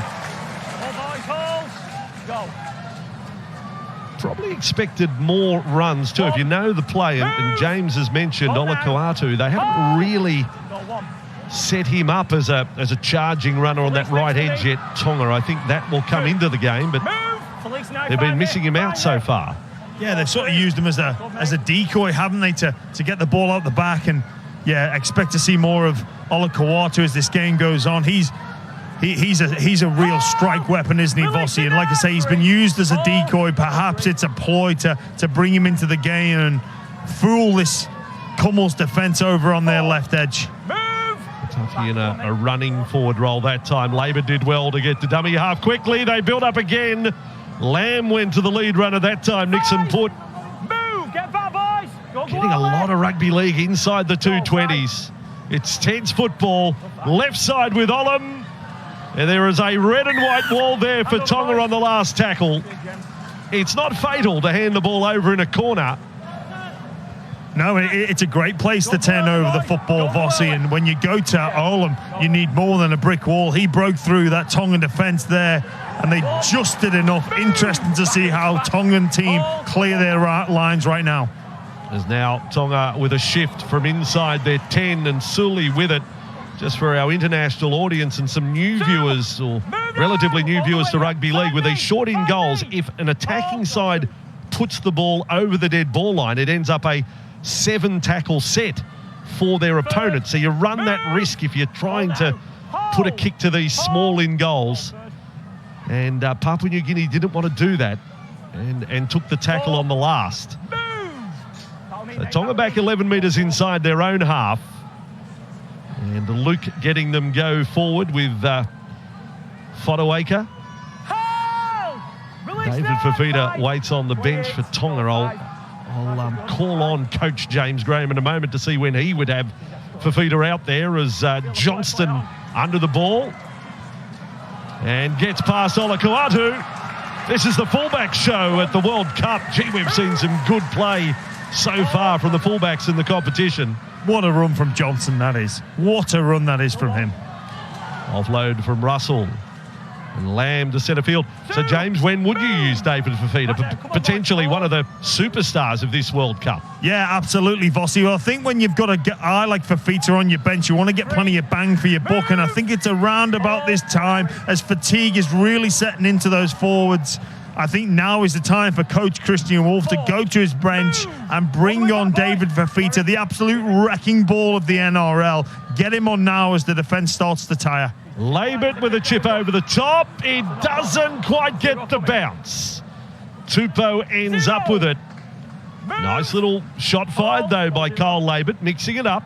Probably expected more runs too. If you know the play, and James has mentioned Olakau'atu, they haven't really set him up as a charging runner on that right edge yet, Tonga. I think that will come into the game, but they've been missing him out so far. Yeah, they've sort of used him as a decoy, haven't they, to get the ball out the back, and yeah, expect to see more of Olakau'atu as this game goes on. He's a real strike weapon, isn't he, Vossi? And like I say, he's been used as a decoy. Perhaps it's a ploy to bring him into the game and fool this Cummels defence over on their left edge. Tuffy in a running forward role that time. Labour did well to get to dummy half quickly. They built up again. Lamb went to the lead runner that time. Nixon put. Get back, boys. Getting a lot of rugby league inside the 220s. It's tense football. Left side with Olam. And there is a red and white wall there for Tonga on the last tackle. It's not fatal to hand the ball over in a corner. No, it's a great place to turn over the football, Vossi, and when you go to Olam, you need more than a brick wall. He broke through that Tongan defence there, and they just did enough. Interesting to see how Tongan team clear their lines right now. There's now Tonga with a shift from inside their 10, and Sully with it. Just for our international audience and some new viewers, or relatively new viewers to rugby league, with these short in goals, if an attacking side puts the ball over the dead ball line, it ends up a 7-tackle set for their opponent. So you run that risk if you're trying to put a kick to these small in goals. And Papua New Guinea didn't want to do that and took the tackle on the last. So Tonga back 11 metres inside their own half. And Luke getting them go forward with Fotuaika. David Fafita waits on the bench for Tonga. I'll call on Coach James Graham in a moment to see when he would have Fafita out there, as Johnston under the ball and gets past Olakau'atu. This is the fullback show at the World Cup. Gee, we've seen some good play so far from the fullbacks in the competition. What a run from Johnson that is. What a run that is from him. Offload from Russell. And Lamb to centre field. So, James, when would you use David Fafita? Potentially one of the superstars of this World Cup. Yeah, absolutely, Vossi. Well, I think when you've got a guy like Fafita on your bench, you want to get plenty of bang for your buck. And I think it's around about this time, as fatigue is really setting into those forwards. I think now is the time for Coach Christian Wolf to go to his bench and bring on David Fafita, the absolute wrecking ball of the NRL. Get him on now as the defence starts to tire. Labert with a chip over the top. It doesn't quite get the bounce. Tupou ends up with it. Nice little shot fired, though, by Cole Labert, mixing it up.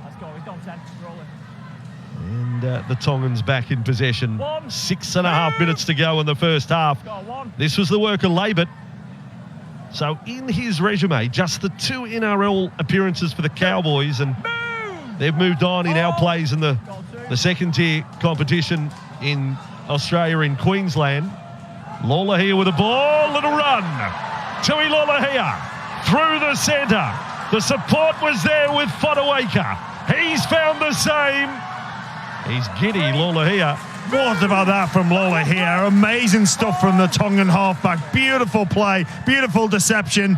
Let's go. He's done 10. Rolling. And the Tongans back in possession. 6.5 minutes to go in the first half. This was the work of Labert. So in his resume, just the 2 NRL appearances for the Cowboys, and they've moved on. He now plays in the second-tier competition in Australia, in Queensland. Lawler here with a ball, little run. Tui Lawler here, through the centre. The support was there with Fodawaker. He's found the same. He's giddy, Lawler here. What about that from Lawler here? Amazing stuff from the Tongan halfback. Beautiful play, beautiful deception.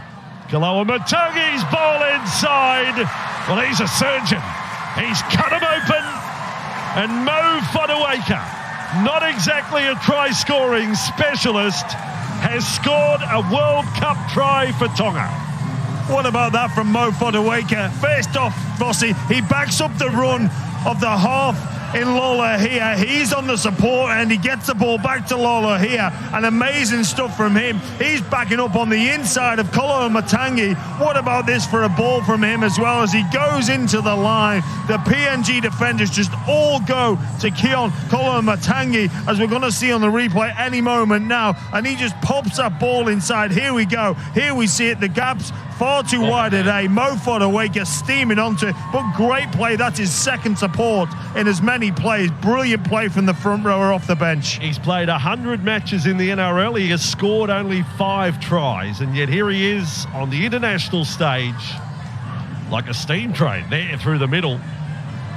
Kaloa Matangi's ball inside. Well, he's a surgeon. He's cut him open. And Mo Fodawaker, not exactly a try-scoring specialist, has scored a World Cup try for Tonga. What about that from Mo Fodawaker? First off, Vossi, he backs up the run of the half in Lawler here. He's on the support and he gets the ball back to Lawler here. And amazing stuff from him. He's backing up on the inside of Koloa Matangi. What about this for a ball from him as well as he goes into the line? The PNG defenders just all go to Keon Koloa Matangi, as we're going to see on the replay any moment now. And he just pops that ball inside. Here we go. Here we see it. The gap's far too wide today. Mo Fodawaker steaming onto it, but great play. That's his second support in as many plays. Brilliant play from the front rower off the bench. He's played 100 matches in the NRL. He has scored only 5 tries, and yet here he is on the international stage like a steam train there through the middle.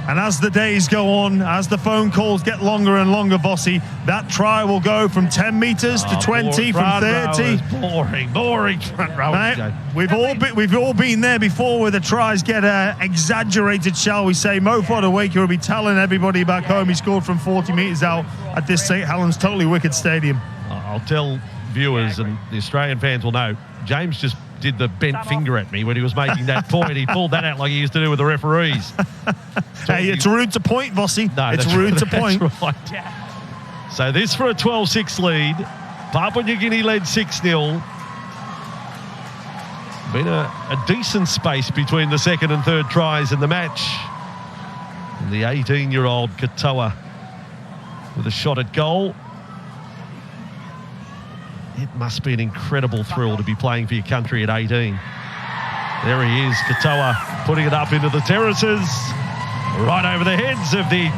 And as the days go on, as the phone calls get longer and longer, Vossi, that try will go from 10 metres to 20, from 30. Boring front row. Mate, we've all been there before where the tries get exaggerated, shall we say. Mo Fodawaker will be telling everybody back home he scored from 40 metres out at this St Helens totally wicked stadium. I'll tell viewers, and the Australian fans will know, James just did the bent finger at me when he was making that point. He pulled that out like he used to do with the referees. Hey, it's rude to point, Vossi. No, it's rude to point. Right. So this for a 12-6 lead. Papua New Guinea led 6-0. Been a decent space between the second and third tries in the match. And the 18-year-old Katoa with a shot at goal. It must be an incredible thrill to be playing for your country at 18. There he is, Katoa, putting it up into the terraces, right over the heads of the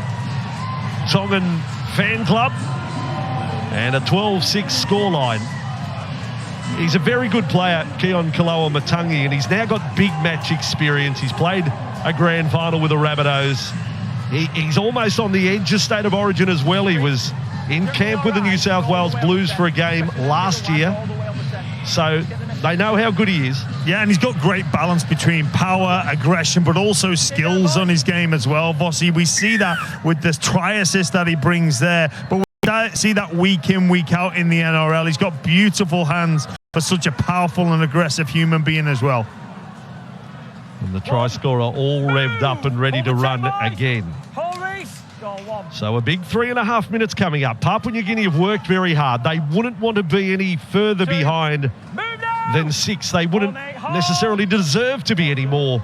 Tongan fan club. And a 12-6 scoreline. He's a very good player, Keon Koloa Matangi, and he's now got big match experience. He's played a grand final with the Rabbitohs. He's almost on the edge of State of Origin as well. He was in camp with the New South Wales Blues for a game last year. So they know how good he is. Yeah, and he's got great balance between power, aggression, but also skills on his game as well, Vossi. We see that with this try assist that he brings there, but we see that week in, week out in the NRL. He's got beautiful hands for such a powerful and aggressive human being as well. And the try scorer all revved up and ready to run again. So a big 3.5 minutes coming up. Papua New Guinea have worked very hard. They wouldn't want to be any further behind than 6. They wouldn't necessarily deserve to be any more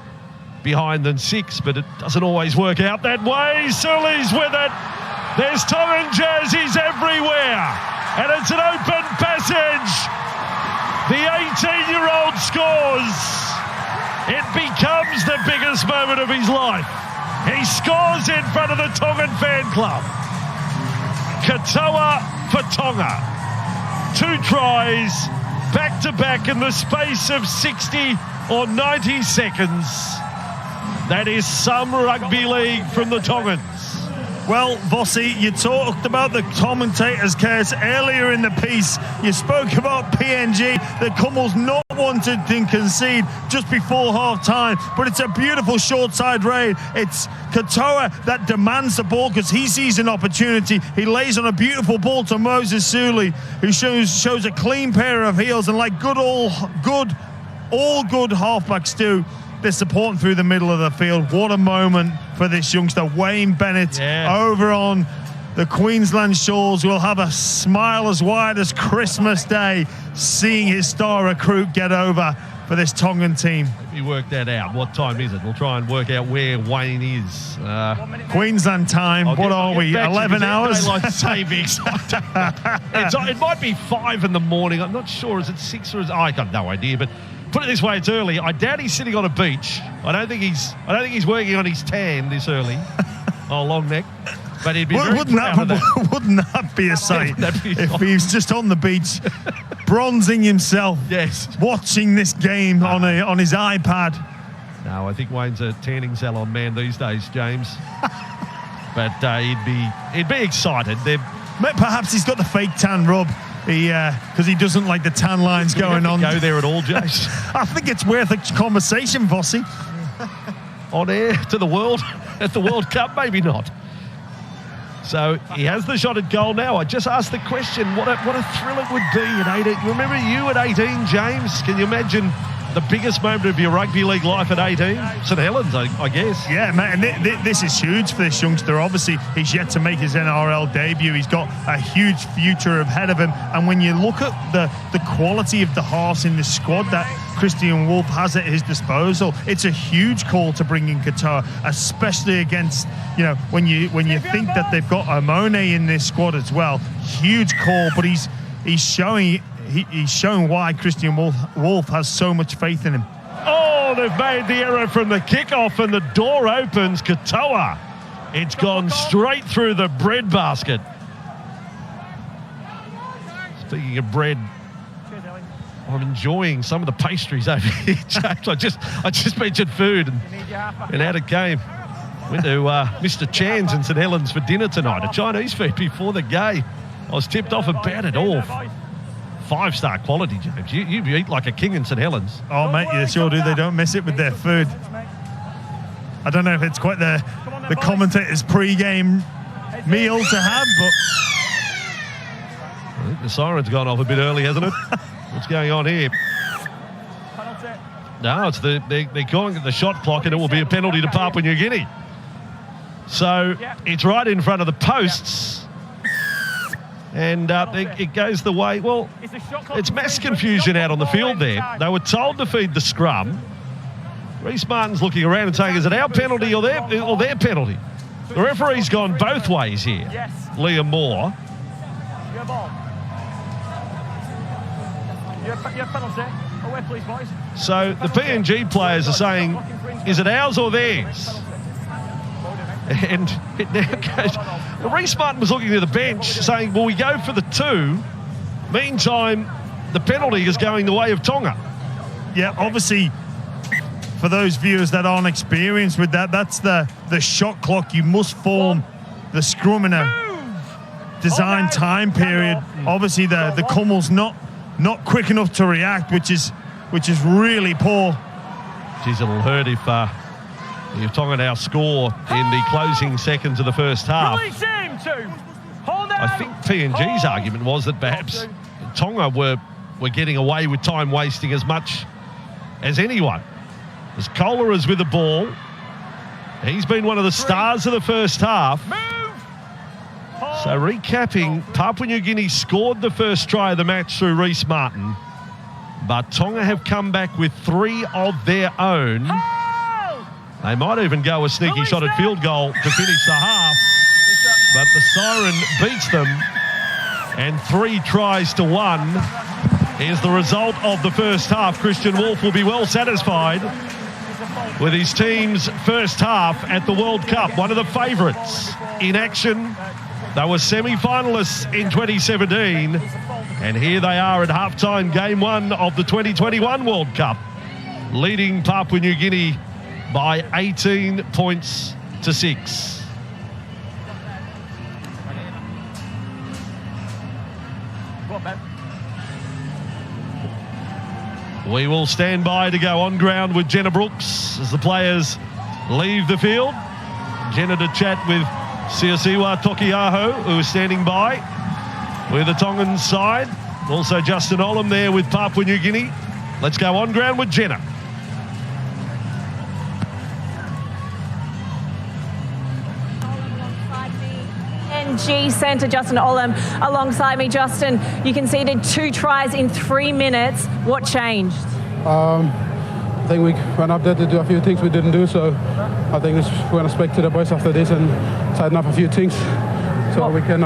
behind than 6, but it doesn't always work out that way. Sully's with it. There's Tongan jerseys everywhere, and it's an open passage. The 18-year-old scores. It becomes the biggest moment of his life. He scores in front of the Tongan fan club. Katoa for Tonga. 2 tries, back-to-back in the space of 60 or 90 seconds. That is some rugby league from the Tongans. Well, Vossi, you talked about the commentators' case earlier in the piece. You spoke about PNG, that Kummel's not wanted to concede just before half-time, but it's a beautiful short-side raid. It's Katoa that demands the ball because he sees an opportunity. He lays on a beautiful ball to Moses Suli, who shows a clean pair of heels, and like all good halfbacks do, they're supporting through the middle of the field. What a moment for this youngster. Wayne Bennett over on the Queensland shores will have a smile as wide as Christmas Day seeing his star recruit get over for this Tongan team. Maybe work that out. What time is it? We'll try and work out where Wayne is. Queensland time. What are we? 11 hours? Daylight savings. It might be 5 in the morning. I'm not sure. Is it 6 or is I got no idea. But put it this way, it's early. I doubt he's sitting on a beach. I don't think he's working on his tan this early. Long neck. But he'd be very proud of that. Wouldn't that be a sight if awesome. he was just on the beach, bronzing himself, yes, watching this game on his iPad? No, I think Wayne's a tanning salon man these days, James. But he'd be excited. Perhaps he's got the fake tan rub. Because he doesn't like the tan lines going on. Go there at all, James. I think it's worth a conversation, Vossi. On air to the world at the World Cup, maybe not. So he has the shot at goal now. I just asked the question, what a thrill it would be at 18. Remember you at 18, James? Can you imagine the biggest moment of your rugby league life at 18? St Helens, I guess. Yeah, man, this is huge for this youngster. Obviously, he's yet to make his NRL debut. He's got a huge future ahead of him. And when you look at the quality of the halves in the squad that Christian Wolf has at his disposal, it's a huge call to bring in Qatar, especially against, when you think that they've got Amone in this squad as well. Huge call, but he's showing why Christian Wolf has so much faith in him. Oh, they've made the error from the kickoff and the door opens. Katoa. It's gone straight through the bread basket. Speaking of bread, I'm enjoying some of the pastries over here, James. I just mentioned food and out it came. Went to Mr. Chan's in St Helens for dinner tonight, a Chinese food before the game. I was tipped off about it all. 5-star quality, James. You eat like a king in St Helens. Oh, mate, you sure do. They don't miss it with their food. I don't know if it's quite the commentator's pre-game meal to have, but I think the siren's gone off a bit early, hasn't it? What's going on here? No, it's they're calling it the shot clock, and it will be a penalty to Papua New Guinea. So it's right in front of the posts. And it goes the way, well, it's mass confusion out on the field there. They were told to feed the scrum. Reece Martin's looking around and saying, is it our penalty or their penalty? The referee's gone both ways here. Yes. Liam Moore. Your ball. Your penalty. Away, please, boys. So the PNG players are saying, is it ours or theirs? And it now goes. Reece Martin was looking to the bench saying, well, we go for the 2. Meantime, the penalty is going the way of Tonga. Yeah, obviously, for those viewers that aren't experienced with that, that's the shot clock. You must form the scrum in a designed time period. Obviously, the Cummel's not quick enough to react, which is really poor. Geez, it'll hurt if Tonga now score in the closing seconds of the first half. I think PNG's argument was that perhaps Tonga were getting away with time wasting as much as anyone. As Kohler is with the ball, he's been one of the stars of the first half. So recapping, Papua New Guinea scored the first try of the match through Reece Martin, but Tonga have come back with 3 of their own. They might even go a sneaky shot at field goal to finish the half, but the siren beats them, and 3 tries to 1 is the result of the first half. Christian Wolf will be well satisfied with his team's first half at the World Cup, one of the favourites in action. They were semi-finalists in 2017, and here they are at halftime, game 1 of the 2021 World Cup, leading Papua New Guinea by 18 points to 6. We will stand by to go on ground with Jenna Brooks as the players leave the field. Jenna to chat with Siosiwa Tokiaho, who is standing by with the Tongan side. Also Justin Olam there with Papua New Guinea. Let's go on ground with Jenna. PNG centre Justin Olam alongside me. Justin, you conceded 2 tries in 3 minutes. What changed? I think we went up there to do a few things we didn't do, so I think we're going to speak to the boys after this and tighten up a few things so we can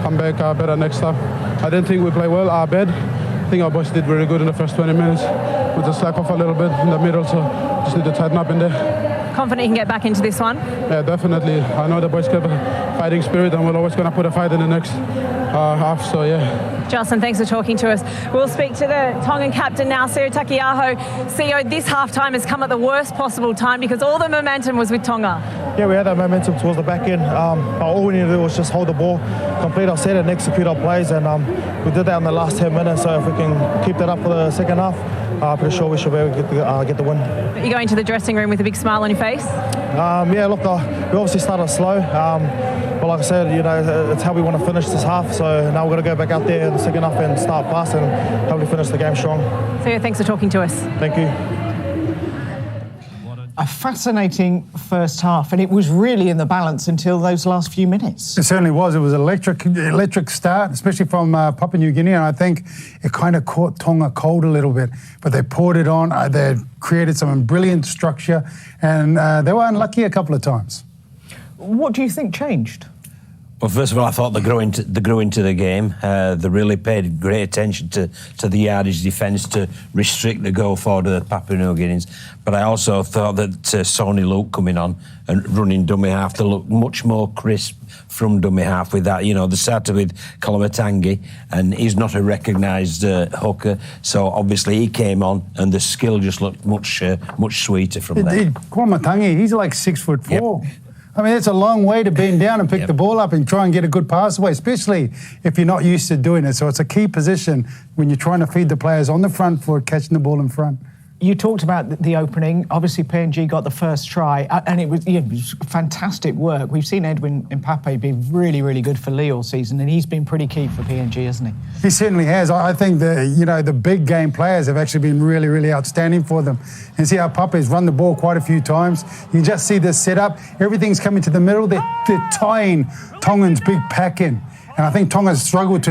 come back better next time. I didn't think we played well, bad. I think our boys did very good in the first 20 minutes. We just slack off a little bit in the middle, so just need to tighten up in there. Confident you can get back into this one? Yeah, definitely. I know the boys have a fighting spirit and we're always going to put a fight in the next half, so yeah. Justin, thanks for talking to us. We'll speak to the Tongan captain now, Seo Takiaho. Seo, this half-time has come at the worst possible time because all the momentum was with Tonga. Yeah, we had that momentum towards the back end. All we needed to do was just hold the ball, complete our set and execute our plays, and we did that in the last 10 minutes, so if we can keep that up for the second half, pretty sure we should be able to get the win. You're going to the dressing room with a big smile on your face? Yeah, look, we obviously started slow, but like I said, you know, it's how we want to finish this half, so now we've got to go back out there in the second half and start fast and hopefully finish the game strong. Seo, thanks for talking to us. Thank you. A fascinating first half, and it was really in the balance until those last few minutes. It certainly was. It was an electric start, especially from Papua New Guinea, and I think it kind of caught Tonga cold a little bit. But they poured it on, they created some brilliant structure, and they were unlucky a couple of times. What do you think changed? Well, first of all, I thought they grew into the game. They really paid great attention to the yardage defence to restrict the goal forward of the Papua New Guineans. But I also thought that Sonny Luke coming on and running dummy half, they looked much more crisp from dummy half with that. You know, they started with Kolomatangi, and he's not a recognised hooker, so obviously he came on and the skill just looked much sweeter from there. Kolomatangi, he's like 6'4". Yep. I mean, it's a long way to bend down and pick the ball up and try and get a good pass away, especially if you're not used to doing it. So it's a key position when you're trying to feed the players on the front foot, catching the ball in front. You talked about the opening. Obviously, PNG got the first try, and it was fantastic work. We've seen Edwin Mpape be really, really good for Lee all season, and he's been pretty key for PNG, hasn't he? He certainly has. I think the big game players have actually been really, really outstanding for them. And see how Pape's run the ball quite a few times. You just see this setup. Everything's coming to the middle. They're tying Tongan's big pack in, and I think Tonga's struggled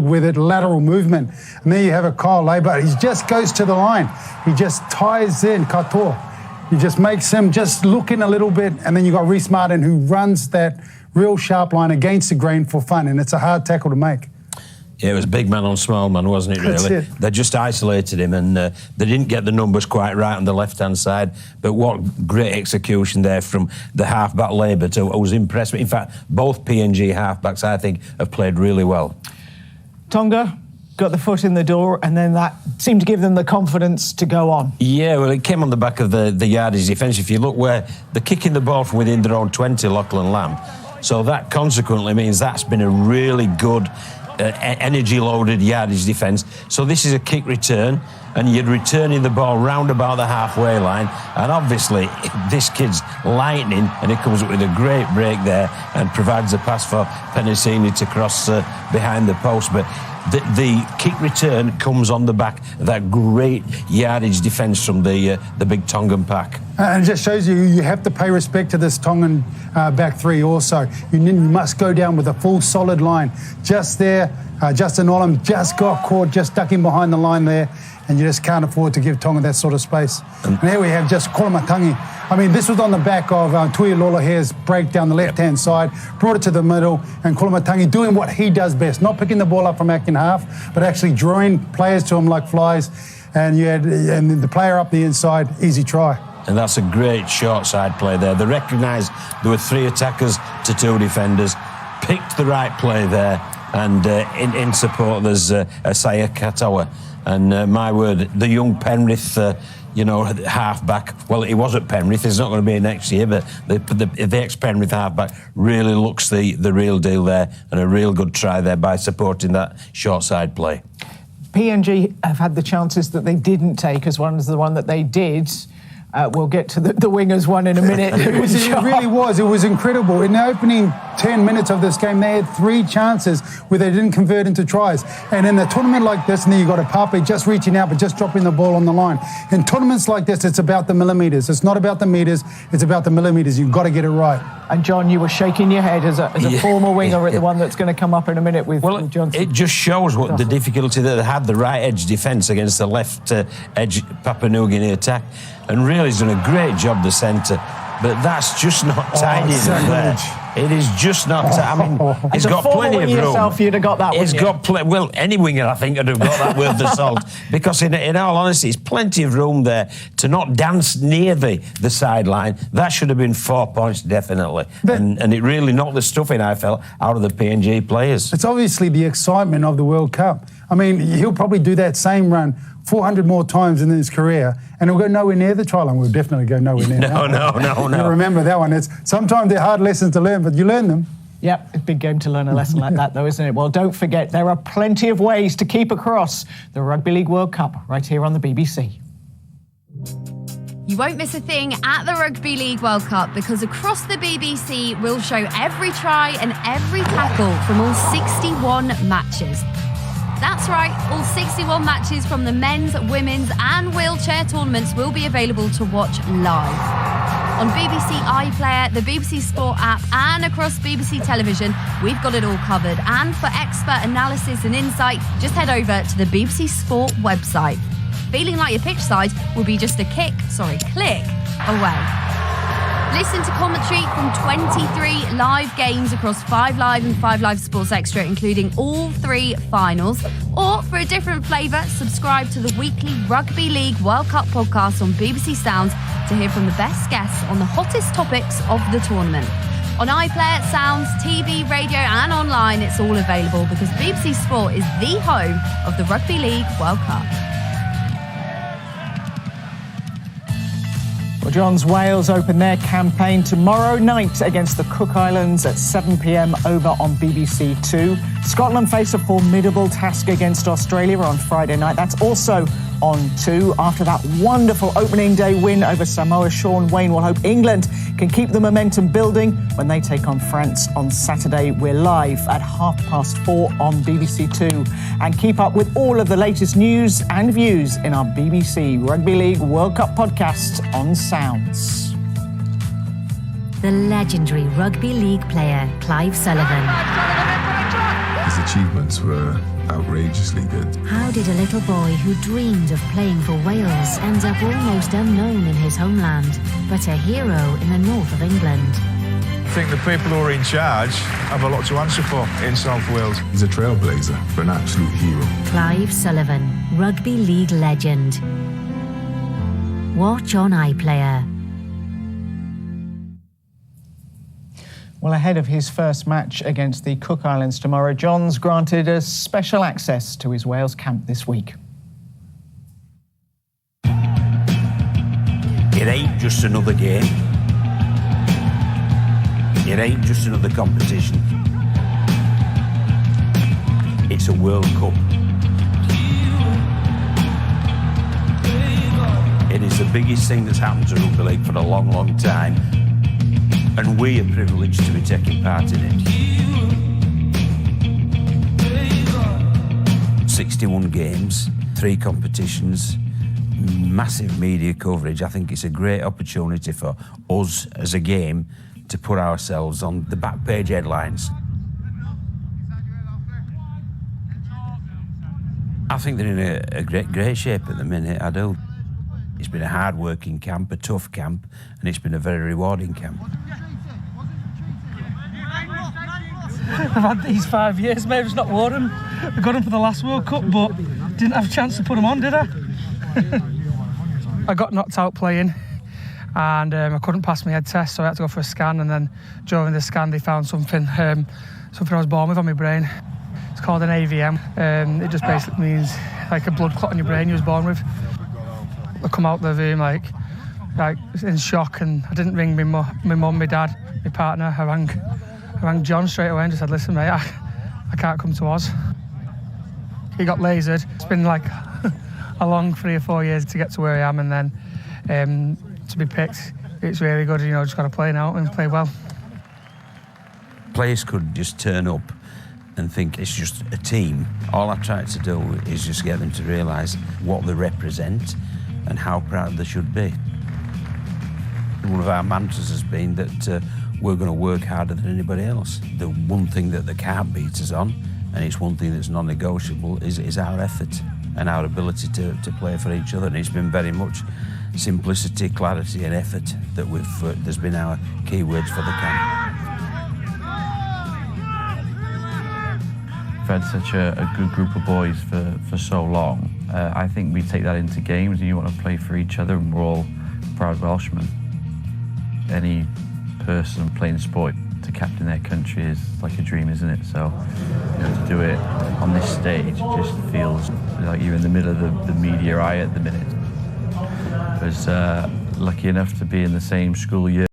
with it, lateral movement. And there you have a Kyle Labour. He just goes to the line. He just ties in Katoa. He just makes him just look in a little bit, and then you got Reece Martin who runs that real sharp line against the grain for fun, and it's a hard tackle to make. Yeah, it was big man on small man, wasn't it, really? That's it. They just isolated him, and they didn't get the numbers quite right on the left-hand side, but what great execution there from the half-back Labour. I was impressed. In fact, both PNG half-backs, I think, have played really well. Tonga got the foot in the door, and then that seemed to give them the confidence to go on. Yeah, well, it came on the back of the yardage defence. If you look where they're kicking the ball from within their own 20, Lachlan Lamb. So that consequently means that's been a really good energy-loaded yardage defence. So this is a kick return, and you're returning the ball round about the halfway line, and obviously this kid's lightning, and he comes up with a great break there and provides a pass for Penasini to cross behind the post. But the kick return comes on the back of that great yardage defence from the big Tongan pack. And it just shows you have to pay respect to this Tongan back three also. You must go down with a full solid line. Just there, Justin Olam just got caught, just ducking behind the line there, and you just can't afford to give Tonga that sort of space. And here we have just Kolomatangi. I mean, this was on the back of Tui Lolahere's break down the left-hand side, brought it to the middle, and Kolomatangi doing what he does best, not picking the ball up from acting half, but actually drawing players to him like flies, and the player up the inside, easy try. And that's a great short side play there. They recognised there were 3 attackers to 2 defenders, picked the right play there, and in support there's Asaya Katoa. And my word, the young Penrith, half-back, well, he was at Penrith, he's not going to be next year, but the ex-Penrith half-back really looks the real deal there, and a real good try there by supporting that short side play. PNG have had the chances that they didn't take as well as the one that they did. We'll get to the wingers one in a minute. It really was. It was incredible. In the opening 10 minutes of this game, they had 3 chances where they didn't convert into tries. And in a tournament like this, and then you got a Pape just reaching out but just dropping the ball on the line. In tournaments like this, it's about the millimetres. It's not about the metres. It's about the millimetres. You've got to get it right. And John, you were shaking your head as a former winger at the one that's going to come up in a minute with Johnson. It just shows what the difficulty that they had, the right edge defence against the left edge Papua New Guinea attack. And really he's done a great job, the centre. But that's just not tidy there. It is just not. I mean, he's got plenty of room. Yourself, you'd have got that. He's got well, any winger I think would have got that worth the salt. Because in all honesty, there's plenty of room there to not dance near the sideline. That should have been 4 points definitely. And it really knocked the stuffing, I felt, out of the PNG players. It's obviously the excitement of the World Cup. I mean, he'll probably do that same run 400 more times in his career, and he'll go nowhere near the try line. We'll definitely go nowhere near. No. You remember that one. Sometimes they're hard lessons to learn, but you learn them. Yep, it's a big game to learn a lesson like that, though, isn't it? Well, don't forget, there are plenty of ways to keep across the Rugby League World Cup right here on the BBC. You won't miss a thing at the Rugby League World Cup because across the BBC we'll show every try and every tackle from all 61 matches. That's right, all 61 matches from the men's, women's and wheelchair tournaments will be available to watch live. On BBC iPlayer, the BBC Sport app and across BBC Television, we've got it all covered. And for expert analysis and insight, just head over to the BBC Sport website. Feeling like your pitch side will be just a click away. Listen to commentary from 23 live games across 5 Live and 5 Live Sports Extra, including all 3 finals. Or for a different flavour, subscribe to the weekly Rugby League World Cup podcast on BBC Sounds to hear from the best guests on the hottest topics of the tournament. On iPlayer, Sounds, TV, radio and online, it's all available because BBC Sport is the home of the Rugby League World Cup. Well, John's Wales open their campaign tomorrow night against the Cook Islands at 7 p.m. over on BBC Two. Scotland face a formidable task against Australia on Friday night. That's also on 2. After that wonderful opening day win over Samoa, Sean Wayne will hope England can keep the momentum building when they take on France on Saturday. We're live at 4:30 on BBC Two. And keep up with all of the latest news and views in our BBC Rugby League World Cup podcast on Sounds. The legendary rugby league player Clive Sullivan. His achievements were outrageously good. How did a little boy who dreamed of playing for Wales end up almost unknown in his homeland, but a hero in the north of England? I think the people who are in charge have a lot to answer for in South Wales. He's a trailblazer, an absolute hero. Clive Sullivan, rugby league legend. Watch on iPlayer. Well, ahead of his first match against the Cook Islands tomorrow, John's granted us special access to his Wales camp this week. It ain't just another game. It ain't just another competition. It's a World Cup. It is the biggest thing that's happened to rugby league for a long, long time. And we are privileged to be taking part in it. 61 games, 3 competitions, massive media coverage. I think it's a great opportunity for us as a game to put ourselves on the back page headlines. I think they're in a great shape at the minute, I do. It's been a hard-working camp, a tough camp, and it's been a very rewarding camp. I've had these 5 years, maybe it's not worn them. I got them for the last World Cup, but didn't have a chance to put them on, did I? I got knocked out playing, and I couldn't pass my head test, so I had to go for a scan, and then during the scan they found something I was born with on my brain. It's called an AVM. It just basically means like a blood clot in your brain you was born with. I come out the room like in shock, and I didn't ring my mum, my dad, my partner. I rang John straight away and just said, listen mate, I can't come to Oz. He got lasered. It's been like a long 3 or 4 years to get to where I am, and then to be picked. It's really good, you know, just got to play now and play well. Players could just turn up and think it's just a team. All I tried to do is just get them to realise what they represent and how proud they should be. One of our mantras has been that we're going to work harder than anybody else. The one thing that they can't beat us on, and it's one thing that's non-negotiable, is our effort and our ability to play for each other. And it's been very much simplicity, clarity and effort that there's been our key words for the camp. We've had such a good group of boys for so long. I think we take that into games and you want to play for each other, and we're all proud Welshmen. Any person playing sport to captain their country is like a dream, isn't it? So, you know, to do it on this stage just feels like you're in the middle of the media eye at the minute. I was lucky enough to be in the same school year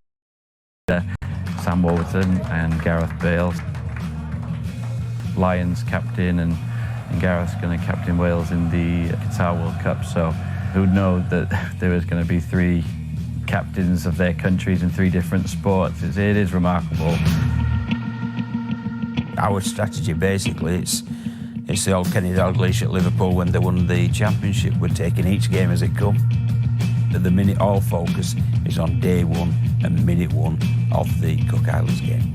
Sam Warburton and Gareth Bale. Lions captain, and Gareth's going to captain Wales in the Qatar World Cup, so who'd know that there was going to be 3 captains of their countries in 3 different sports. It is remarkable. Our strategy basically, it's the old Kenny Dalglish at Liverpool when they won the championship. We're taking each game as it comes. At the minute, all focus is on day 1 and minute 1 of the Cook Islands game.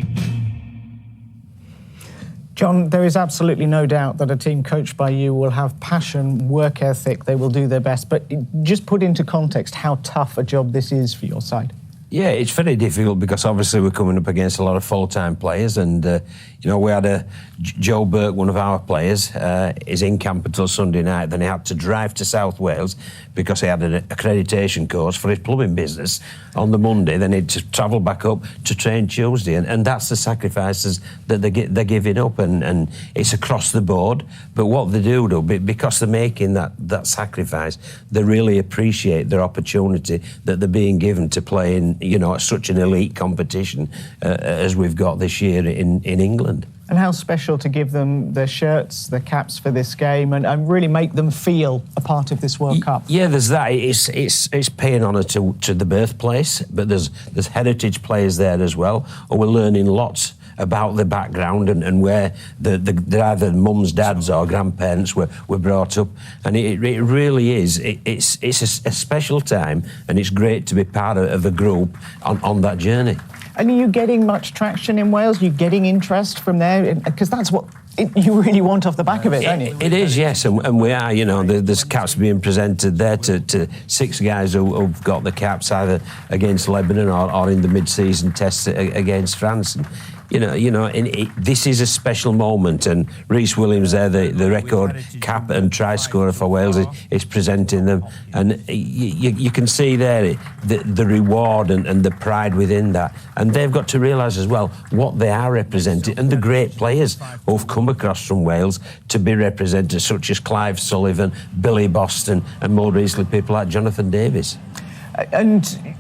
John, there is absolutely no doubt that a team coached by you will have passion, work ethic, they will do their best. But just put into context how tough a job this is for your side. Yeah, it's very difficult because obviously we're coming up against a lot of full-time players, and you know, we had Joe Burke, one of our players, is in camp until Sunday night. Then he had to drive to South Wales because he had an accreditation course for his plumbing business on the Monday. Then he'd to travel back up to train Tuesday, and that's the sacrifices that they're giving up, and it's across the board. But what they do, because they're making that sacrifice, they really appreciate their opportunity that they're being given to play in, you know, such an elite competition as we've got this year in England. And how special to give them their shirts, their caps for this game, and really make them feel a part of this World Cup. Yeah, there's that. It's paying honour to the birthplace, but there's heritage players there as well. And we're learning lots about the background and where they're either mums, dads or grandparents were brought up. And it really is. It's a special time, and it's great to be part of a group on that journey. And are you getting much traction in Wales? Are you getting interest from there? Because that's what you really want off the back of it, don't you? It is, yes, and we are. You know, there's caps being presented there to 6 guys who've got the caps either against Lebanon or in the mid-season tests against France. And, this is a special moment, and Rhys Williams there, the record cap and try scorer for Wales, is presenting them, and you can see there the reward and the pride within that, and they've got to realise as well what they are representing, and the great players who've come across from Wales to be represented, such as Clive Sullivan, Billy Boston, and more recently people like Jonathan Davis. And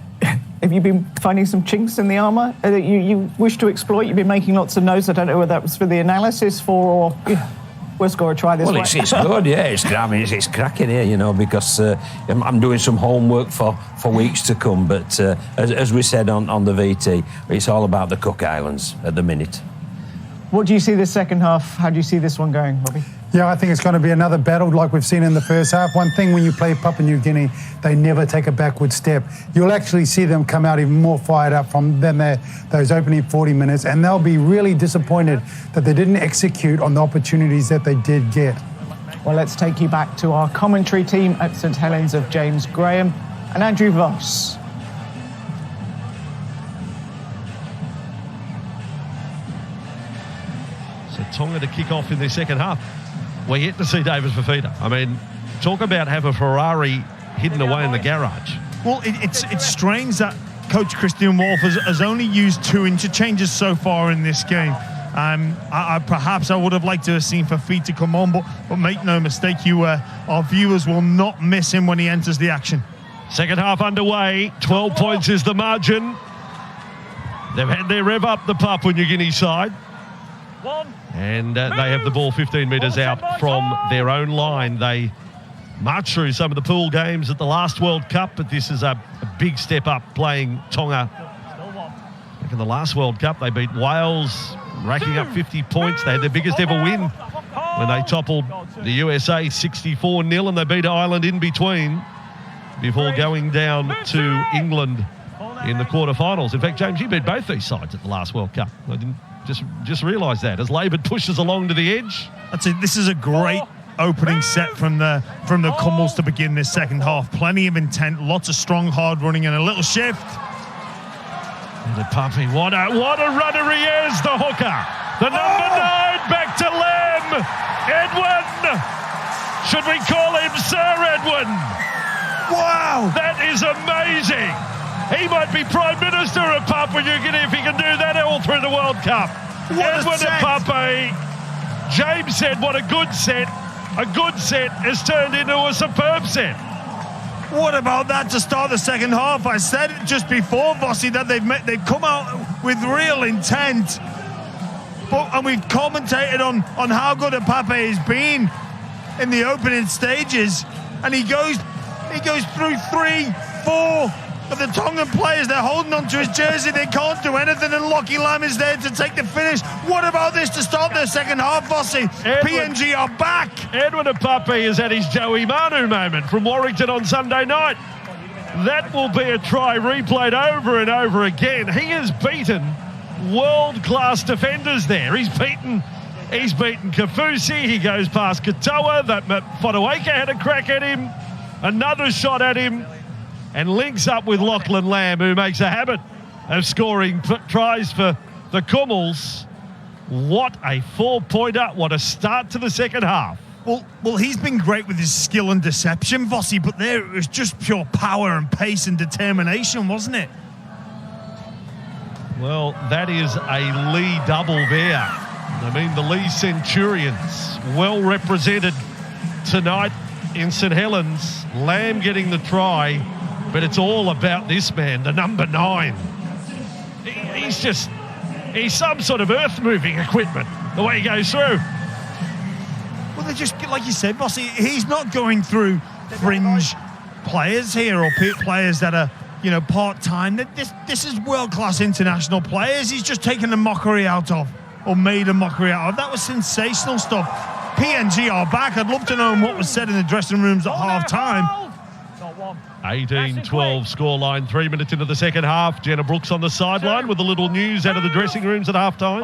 have you been finding some chinks in the armour that you wish to exploit? You've been making lots of notes. I don't know whether that was for the analysis or we'll score a try this way. Well, it's good, yeah. It's cracking here, because I'm doing some homework for weeks to come. But as we said on the VT, it's all about the Cook Islands at the minute. What do you see this second half? How do you see this one going, Robbie? Yeah, I think it's going to be another battle like we've seen in the first half. One thing when you play Papua New Guinea, they never take a backward step. You'll actually see them come out even more fired up than those opening 40 minutes, and they'll be really disappointed that they didn't execute on the opportunities that they did get. Well, let's take you back to our commentary team at St Helens of James Graham and Andrew Voss. So Tonga to kick off in the second half. We're yet to see David Fafita. I mean, talk about have a Ferrari hidden away in the garage. Well, it's strange that Coach Christian Wolff has only used 2 interchanges so far in this game. Perhaps I would have liked to have seen Fafita come on, but make no mistake, our viewers will not miss him when he enters the action. Second half underway. 12 points is the margin. They've had their rev up, the Papua New Guinea side. And they have the ball 15 metres out from their own line. They marched through some of the pool games at the last World Cup, but this is a big step up playing Tonga. Back in the last World Cup, they beat Wales, racking up 50 points. They had their biggest ever win when they toppled the USA 64-0, and they beat Ireland in between before going down to England in the quarterfinals. In fact, James, you beat both these sides at the last World Cup. I didn't just realise that as Labour pushes along to the edge. That's it. This is a great opening set from the Cummels to begin this second half. Plenty of intent, lots of strong hard running, and a little shift. And the puppy, what a runner he is, the hooker. The number 9 back to Lamb. Edwin. Should we call him Sir Edwin? Wow, that is amazing. He might be Prime Minister of Papua New Guinea if he can do that all through the World Cup. Edwin and Pape. James said, what a good set. A good set has turned into a superb set. What about that to start the second half? I said it just before, Vossi, that they've come out with real intent. And we've commentated on how good a Pape has been in the opening stages. And he goes through 3-4 of the Tongan players. They're holding on to his jersey. They can't do anything, and Lockie Lamb is there to take the finish. What about this to start the second half, Vossi? PNG are back. Edwin Apape has had his Joey Manu moment from Warrington on Sunday night. That will be a try replayed over and over again. He has beaten world-class defenders there. He's beaten Kafusi. He goes past Katoa. That Fotuaika had a crack at him. Another shot at him. And links up with Lachlan Lamb, who makes a habit of scoring tries for the Cummels. What a 4-pointer. What a start to the second half. Well, he's been great with his skill and deception, Vossi, but there it was just pure power and pace and determination, wasn't it? Well, that is a Lee double there. I mean, the Lee Centurions well represented tonight in St Helens. Lamb getting the try. But it's all about this man, the number 9. He's some sort of earth-moving equipment, the way he goes through. Well, they're just, like you said, Bossy, he's not going through fringe players here or players that are, part-time. This is world-class international players. He's just taken the mockery out of, or made a mockery out of. That was sensational stuff. PNG are back. I'd love to know what was said in the dressing rooms at half-time. 18-12 scoreline, 3 minutes into the second half. Jenna Brooks on the sideline with a little news out of the dressing rooms at halftime.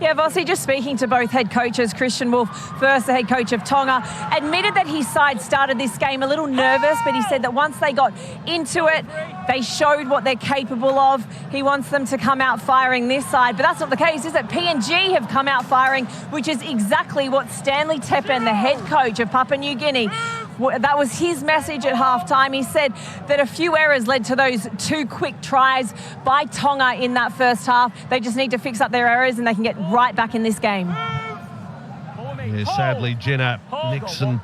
Yeah, Vossi, just speaking to both head coaches, Christian Wolf, first the head coach of Tonga, admitted that his side started this game a little nervous, but he said that once they got into it, they showed what they're capable of. He wants them to come out firing this side, but that's not the case, is it? PNG have come out firing, which is exactly what Stanley Teppen, the head coach of Papua New Guinea, that was his message at halftime. He said that a few errors led to those 2 quick tries by Tonga in that first half. They just need to fix up their errors and they can get right back in this game. Yeah, sadly, Jenna Nixon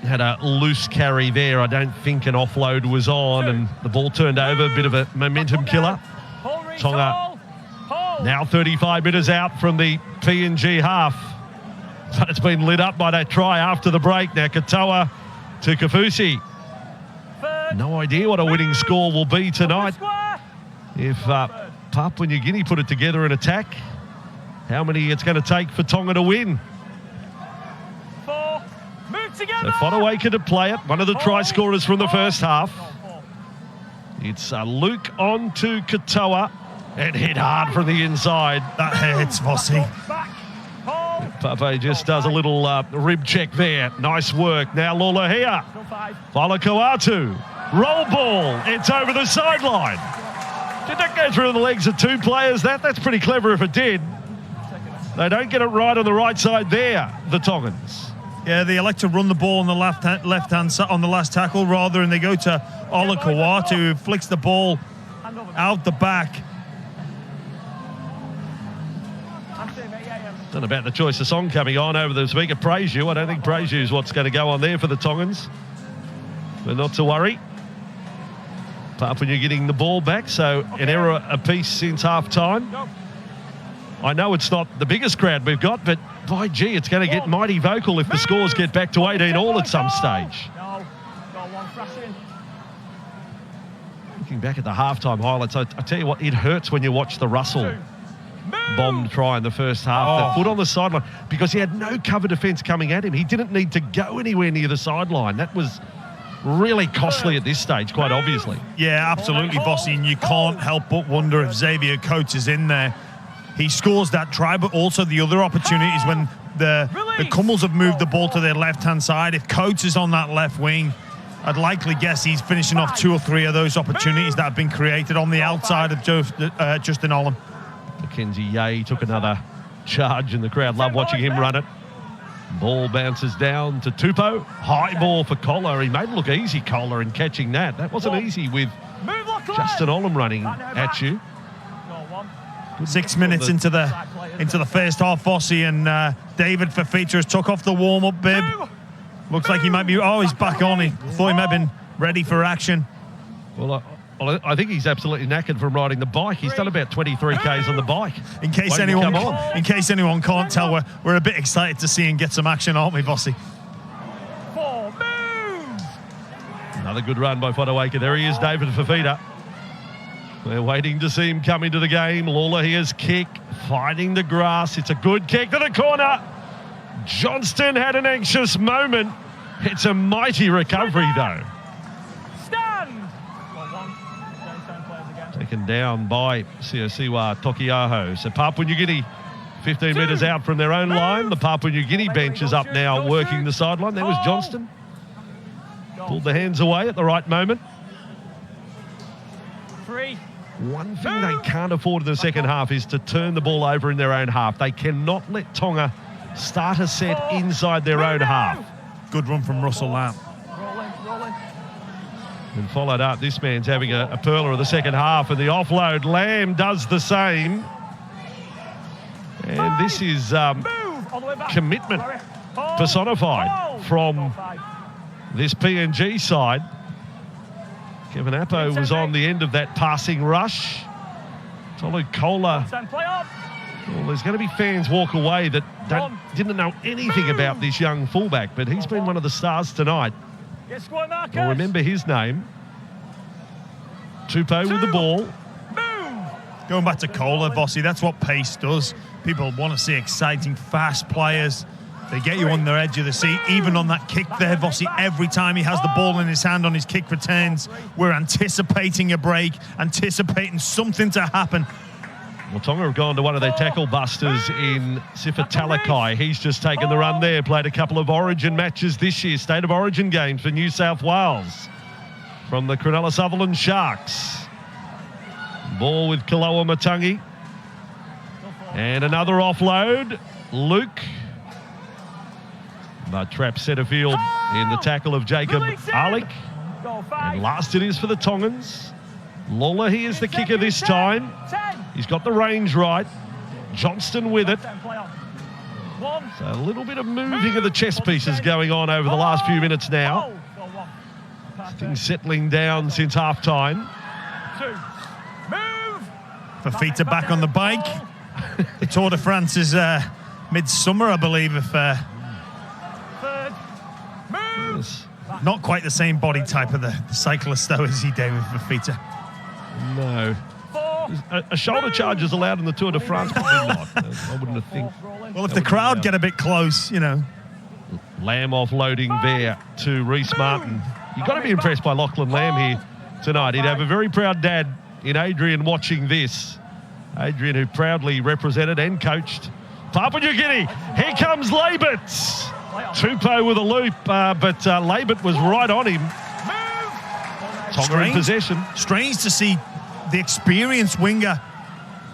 had a loose carry there. I don't think an offload was on and the ball turned over, a bit of a momentum killer. Tonga now 35 metres out from the PNG half. But it's been lit up by that try after the break. Now Katoa to Kafusi. No idea what a winning score will be tonight. If Papua New Guinea put it together in attack, how many it's going to take for Tonga to win. So Fotuaika to play it, one of the try scorers from the first half. It's Luke on to Katoa and hit hard from the inside. That hurts, Vossi. Pape just does a little rib check there. Nice work. Now Lolahea. Walakoatu. Roll ball. It's over the sideline. Did that go through the legs of 2 players? That's pretty clever if it did. They don't get it right on the right side there, the Tongans. Yeah, they elect to run the ball on the left-hand side on the last tackle rather, and they go to Olakawatu, who flicks the ball out the back. Don't know about the choice of song coming on over the speaker. Praise You. I don't think Praise You is what's going to go on there for the Tongans. But not to worry. Papua New getting the ball back, so an error apiece since half-time. I know it's not the biggest crowd we've got, but by gee, it's going to get mighty vocal if the scores get back to 18 all at some stage. Looking back at the halftime highlights, I tell you what, it hurts when you watch the Russell bomb try in the first half. The foot on the sideline, because he had no cover defence coming at him. He didn't need to go anywhere near the sideline. That was really costly at this stage, quite obviously. Yeah, absolutely, Bossy, and you can't help but wonder if Xavier Coates is in there. He scores that try, but also the other opportunities when the Cummels have moved the ball to their left-hand side. If Coates is on that left wing, I'd likely guess he's finishing off 2 or 3 of those opportunities that have been created on the outside of Justin Olam. Mackenzie Yeh took another charge, and the crowd love watching him run it. Ball bounces down to Tupou. High ball for Kohler. He made it look easy, Kohler, in catching that. That wasn't easy with Justin Olam running at you. 6 minutes into the first half, Fossey, and David Fafita has took off the warm-up bib. Looks like he might be... Oh, he's back on. He thought he might have been ready for action. Well, I think he's absolutely knackered from riding the bike. He's done about 23 Ks on the bike. In case anyone can't tell, we're a bit excited to see him get some action, aren't we, Fossey? Another good run by Fodawaker. There he is, David Fafita. We're waiting to see him come into the game. Lawler here's kick, fighting the grass. It's a good kick to the corner. Johnston had an anxious moment. It's a mighty recovery, though. Taken down by Siosiwa Tokiaho. So Papua New Guinea 15 metres out from their own line. The Papua New Guinea bench is up now working the sideline. There was Johnston. Pulled the hands away at the right moment. One thing they can't afford in the second half is to turn the ball over in their own half. They cannot let Tonga start a set inside their own half. Good run from Russell Lamb. And followed up, this man's having a perler of the second half, and the offload, Lamb does the same. And this is commitment personified from this PNG side. Kevin Appo was on the end of that passing rush. Tolu Kola. Well, there's going to be fans walk away that didn't know anything about this young fullback, but he's been one of the stars tonight. You'll remember his name. Tupou with the ball. Going back to Kohler, Bossy, that's what pace does. People want to see exciting, fast players. They get you on the edge of the seat. Even on that kick there, Bossy, every time he has the ball in his hand on his kick returns, we're anticipating a break, anticipating something to happen. Well, Tonga have gone to one of their tackle busters in Sifa Talakai. He's just taken the run there, played a couple of Origin matches this year, State of Origin games for New South Wales from the Cronulla Sutherland Sharks. Ball with Kaloa Matangi. And another offload. Luke. But trap centre field in the tackle of Jacob Arlick. And last it is for the Tongans. Lawler here's the kicker this time. He's got the range right. Johnston with it. So a little bit of moving of the chess pieces going on over the last few minutes now. Things settling down since half-time. Fafita back on the bike. The Tour de France is midsummer, I believe, if not quite the same body type of the cyclist, though, is he, David Fafita? No. A shoulder charge is allowed in the Tour de France, probably not. I wouldn't have think. Well, if the crowd get a bit close, you know. Lamb offloading there to Reece Martin. You've got to be impressed by Lachlan Lamb here tonight. He'd have a very proud dad in Adrian watching this. Adrian, who proudly represented and coached Papua New Guinea. Here comes Labert. Tupou with a loop, but Labert was right on him. Tonga in possession. Strange to see the experienced winger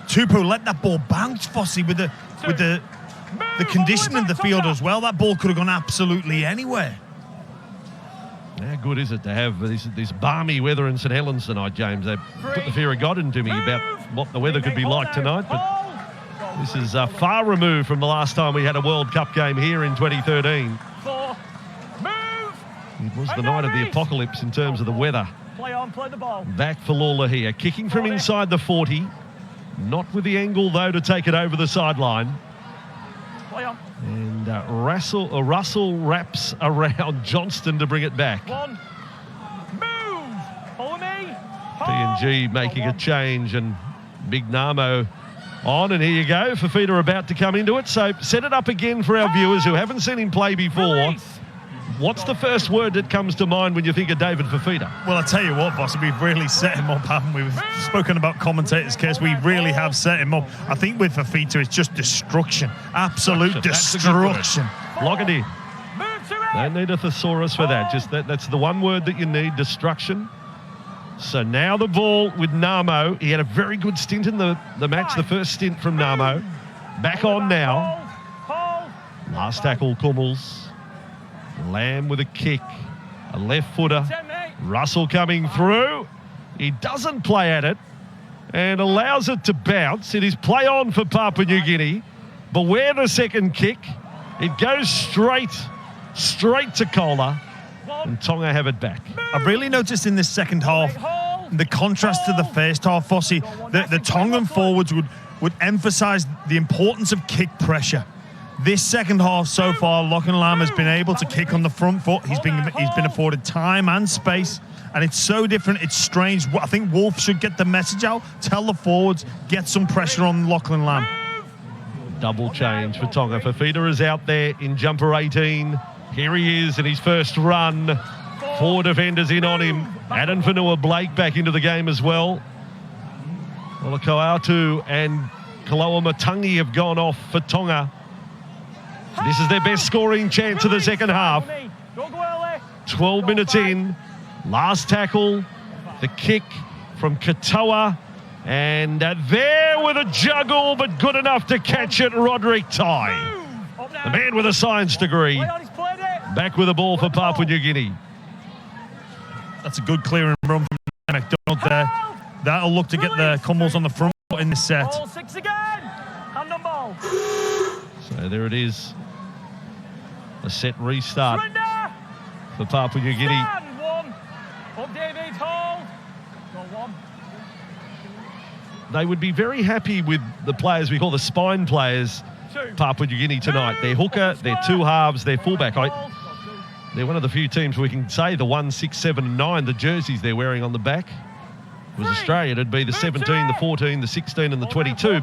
Tupou let that ball bounce, Fossey, with the condition in the field as well. That ball could have gone absolutely anywhere. How good is it to have this balmy weather in St Helens tonight, James? They put the fear of God into me about what the weather could be like tonight, but this is far removed from the last time we had a World Cup game here in 2013. It was the night of the apocalypse in terms of the weather. Play on, play the ball. Back for Lawler here, kicking from inside the 40. Not with the angle, though, to take it over the sideline. Play on. And Russell wraps around Johnston to bring it back. One. Move. Follow me. PNG making a change, and Big Namo on, and here you go. Fafita about to come into it. So set it up again for our viewers who haven't seen him play before. Release. What's the first word that comes to mind when you think of David Fafita? Well, I tell you what, boss, we've really set him up, haven't we? We've spoken about commentators' case. We really have set him up. I think with Fafita, it's just destruction. Absolute destruction. Log it in. Don't need a thesaurus for that. Just that's the one word that you need, destruction. So now the ball with Namo. He had a very good stint in the match, the first stint from Namo. Back on now. Last tackle, Kummels. Lamb with a kick, a left footer. Russell coming through. He doesn't play at it and allows it to bounce. It is play on for Papua New Guinea. Beware the second kick. It goes straight to Kola, and Tonga have it back. I've really noticed in this second half the contrast to the first half, Fossey. The Tongan forwards would emphasise the importance of kick pressure. This second half so far, Lachlan Lamb has been able to kick on the front foot. He's been afforded time and space, and it's so different. It's strange. I think Wolf should get the message out. Tell the forwards, get some pressure on Lachlan Lamb. Double change for Tonga. Fafita is out there in jumper 18. Here he is in his first run. 4 defenders in on him. Adan Fanua-Blake back into the game as well. Olakoatu and Kaloa Matangi have gone off for Tonga. This is their best scoring chance of the second half. 12 minutes in. Last tackle. The kick from Katoa. And there with a juggle, but good enough to catch it, Roderick Tai. The man with a science degree. Back with the ball for Papua New Guinea. That's a good clearing run from McDonald there. That'll look to get the Kummels on the front foot in this set. Ball 6 again. Hand on ball. So there it is. A set restart for Papua New Guinea. Stand 1. Up David, hold. Go 1. They would be very happy with the players we call the spine players, Papua New Guinea tonight. Their hooker, their 2 halves, their fullback. They're one of the few teams we can say the 1, 6, 7 and 9, the jerseys they're wearing on the back. If it was Australia, it'd be the 17, the 14, the 16 and the 22.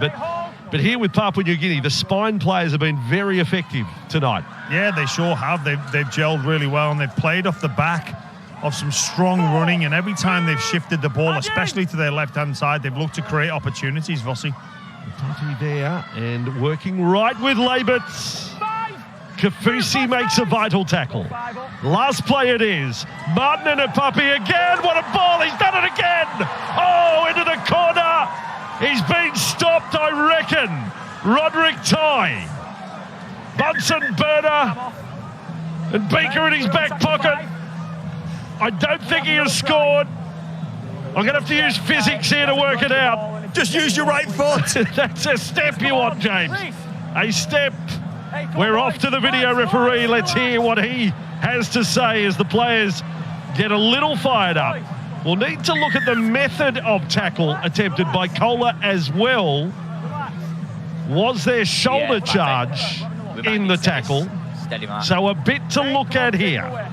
But here with Papua New Guinea, the spine players have been very effective tonight. Yeah, they sure have. They've gelled really well, and they've played off the back of some strong running, and every time they've shifted the ball, especially to their left-hand side, they've looked to create opportunities, Vossi. Tati there, and working right with Labitz. Kafusi makes a vital tackle. Last play it is. Martin and Apapi again. What a ball. He's done it again. Oh, into the corner. He's been stopped, I reckon. Roderick Tai. Bunsen burner. And Baker in his back pocket. I don't think he has scored. I'm going to have to use physics here to work it out. Just use your right foot. That's a step you want, James. A step. We're off to the video referee. Let's hear what he has to say as the players get a little fired up. We'll need to look at the method of tackle attempted by Kola as well. Was there shoulder charge in the tackle? So a bit to look at here.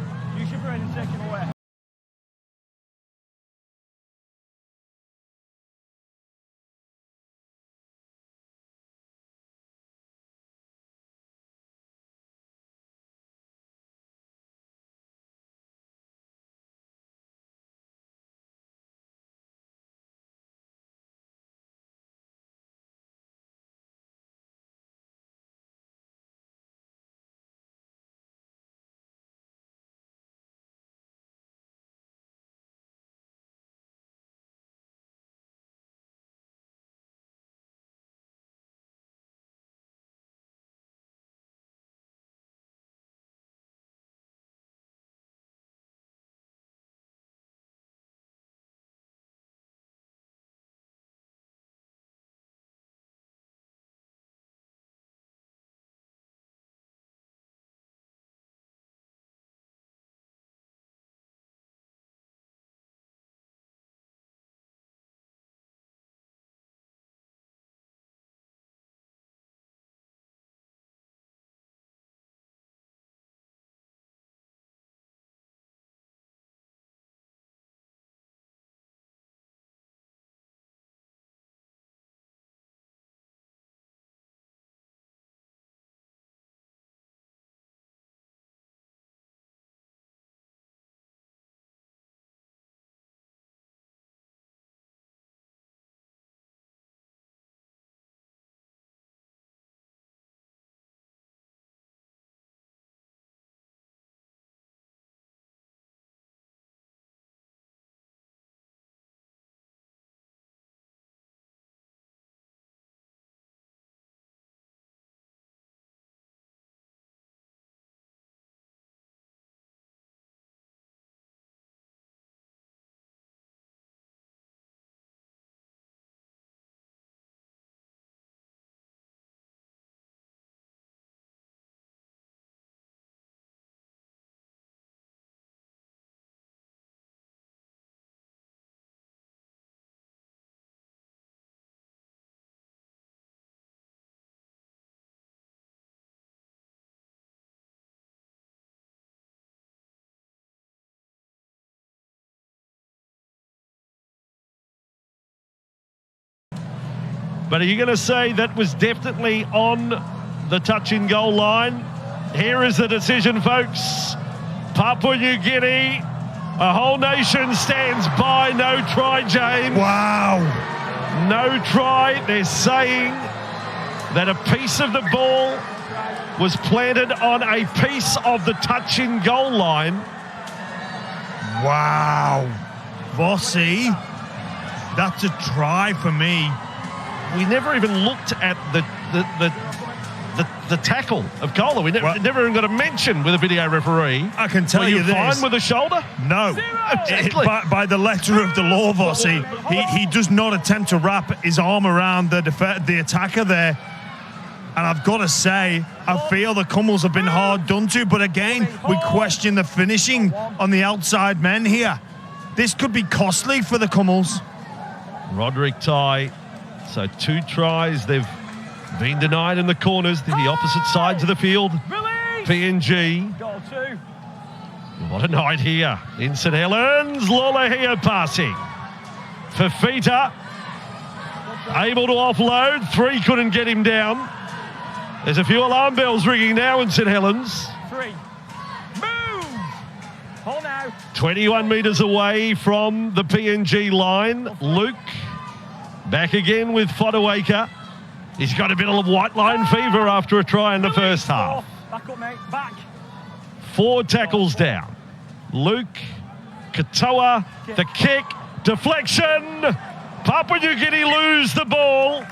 But are you going to say that was definitely on the touch-in-goal line? Here is the decision, folks. Papua New Guinea, a whole nation stands by. No try, James. Wow. No try. They're saying that a piece of the ball was planted on a piece of the touch-in-goal line. Wow. Vossi, that's a try for me. We never even looked at the tackle of Kohler. We never even got a mention with a video referee. I can tell you this. Fine with the shoulder? No. Exactly. By the letter of the law, Vossi, he does not attempt to wrap his arm around the attacker there. And I've got to say, I feel the Cummels have been hard done to. But again, we question the finishing on the outside men here. This could be costly for the Cummels. Roderick Ty. So 2 tries. They've been denied in the corners, the opposite sides of the field. PNG. Goal 2. What a night here in St Helens. Lola here passing. Fafita able to offload. 3 couldn't get him down. There's a few alarm bells ringing now in St Helens. 3. Move! Hold now. 21 metres away from the PNG line. Luke back again with Fodawaker. He's got a bit of white line fever after a try in the first half. Back up, mate. Back. 4 tackles down. Luke, Katoa, the kick, deflection. Papua New Guinea lose the ball.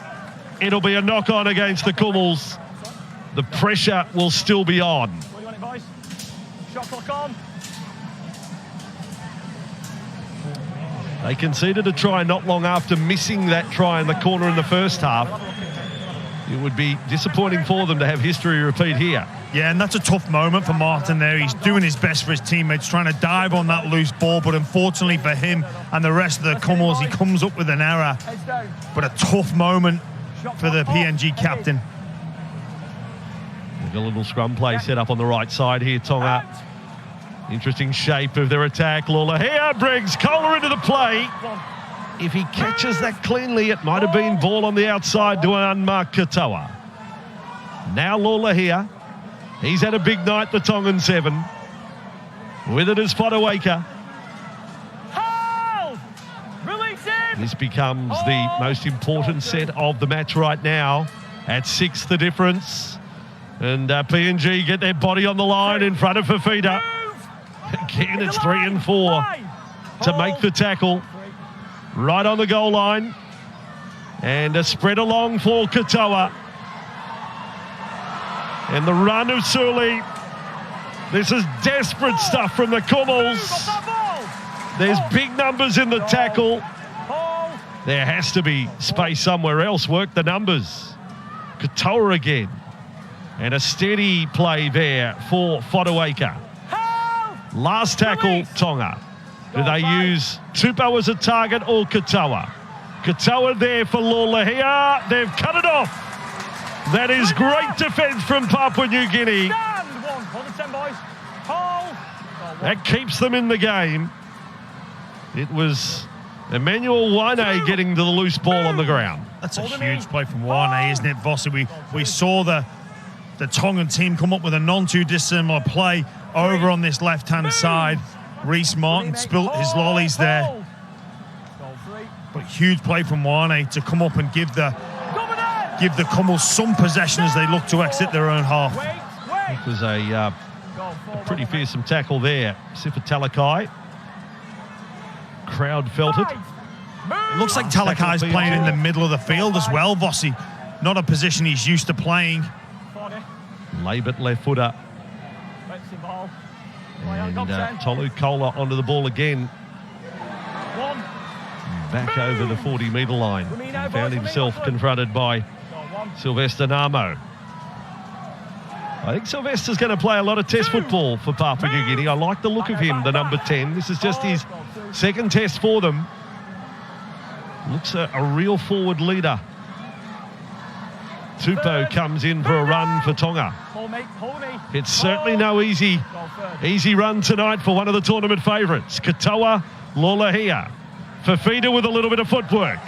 It'll be a knock-on against the Cummels. The pressure will still be on. What do you want it, boys? Shot clock on. They conceded a try not long after missing that try in the corner in the first half. It would be disappointing for them to have history repeat here. Yeah, and that's a tough moment for Martin there. He's doing his best for his teammates, trying to dive on that loose ball, but unfortunately for him and the rest of the Cummels, he comes up with an error. But a tough moment for the PNG captain. They've got a little scrum play set up on the right side here, Tonga. Interesting shape of their attack. Lula here brings Kohler into the play. If he catches that cleanly, it might have been ball on the outside to unmarked Katoa. Now Lula here. He's had a big night, the Tongan 7. With it is Fodawaker. This becomes the most important set of the match right now. At 6, the difference. And PNG get their body on the line in front of Fafita. Again, it's 3 and 4 to make the tackle. Right on the goal line. And a spread along for Katoa. And the run of Suli. This is desperate stuff from the Cummels. There's big numbers in the tackle. There has to be space somewhere else. Work the numbers. Katoa again. And a steady play there for Fodawaker. Last tackle, Tonga. Do they use Tupou as a target or Katoa? Katoa there for Lola here. They've cut it off. That is great defence from Papua New Guinea. That keeps them in the game. It was Emmanuel Wane getting to the loose ball on the ground. That's a huge play from Wane, isn't it, Vossi? We saw the Tongan team come up with a non-too dissimilar play over on this left-hand side. Reece Martin spilt his lollies there. But huge play from Wane to come up and give the Cummels some possession as they look to exit their own half. It was a pretty fearsome tackle there. Sifa Talakai. Crowd felt it. It looks like Talakai's playing in the middle of the field as well, Vossi. Not a position he's used to playing. Labit left footer. And Tolu Kohler onto the ball again. Back over the 40-metre line. He found himself confronted by Sylvester Namo. I think Sylvester's going to play a lot of test football for Papua New Guinea. I like the look of him, the number 10. This is just his second test for them. Looks a real forward leader. Tupou comes in for a run for Tonga. It's certainly no easy run tonight for one of the tournament favourites. Katoa, Lola here. Fafita with a little bit of footwork.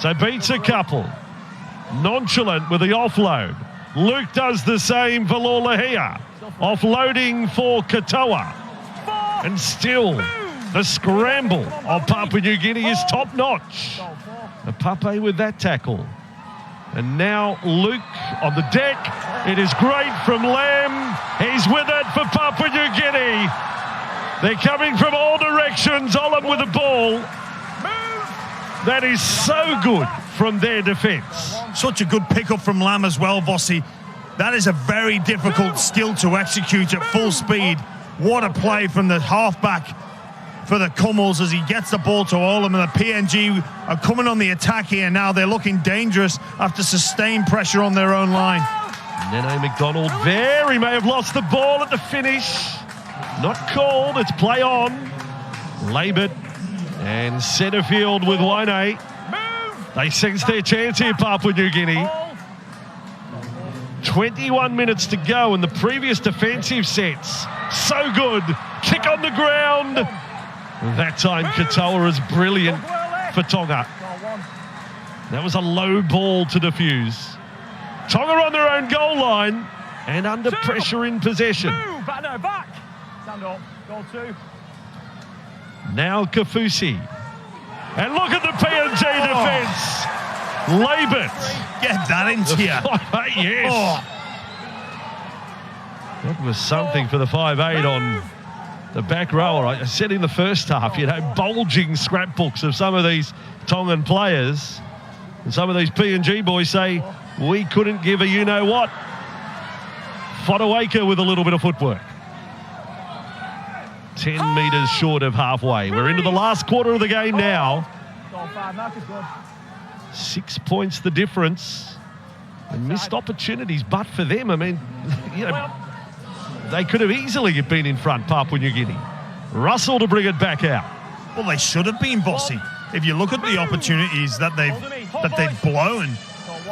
So beats a couple. nonchalant with the offload. Luke does the same for Lorlahia. Offloading for Katoa. And still, the scramble of Papua New Guinea is top-notch. Pape with that tackle. And now Luke on the deck. It is great from Lamb. He's with it for Papua New Guinea. They're coming from all directions. Olam with the ball. That is so good from their defence. Such a good pickup from Lamb as well, Vossi. That is a very difficult skill to execute at full speed. What a play from the halfback for the Cummels as he gets the ball to Olam, and the PNG are coming on the attack here now. They're looking dangerous after sustained pressure on their own line. Nene McDonald there. He may have lost the ball at the finish. Not called. It's play on. Labert and Setterfield with Waine. They sense their chance here, Papua New Guinea. 21 minutes to go in the previous defensive sets. So good. Kick on the ground. That time Katoa is brilliant for Tonga. That was a low ball to defuse. Tonga on their own goal line and under pressure in possession. Back. Stand up. Goal 2. Now Kafusi. And look at the PNG defence. Labert. Get that into you. 5'8", yes. That was something for the 5'8" on the back rower. I said in the first half, bulging scrapbooks of some of these Tongan players. And some of these PNG boys say, we couldn't give a you-know-what. Fotuaika with a little bit of footwork. 10 metres short of halfway. We're into the last quarter of the game now. 6 points the difference. And missed opportunities, but for them, I mean, they could have easily been in front, Papua New Guinea. Russell to bring it back out. Well, they should have been, Bossy. If you look at the opportunities that they've blown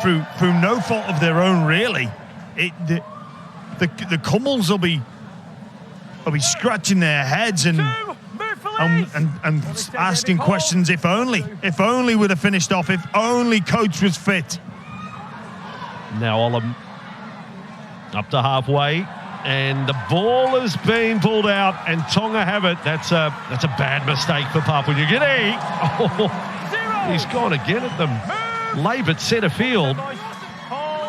through no fault of their own, really, the Cummels will be scratching their heads and asking questions. If only would have finished off. If only coach was fit. Now Olam up to halfway, and the ball has been pulled out, and Tonga have it. That's a bad mistake for Papua New Guinea. Oh, he's gone again at them. Labert Setterfield.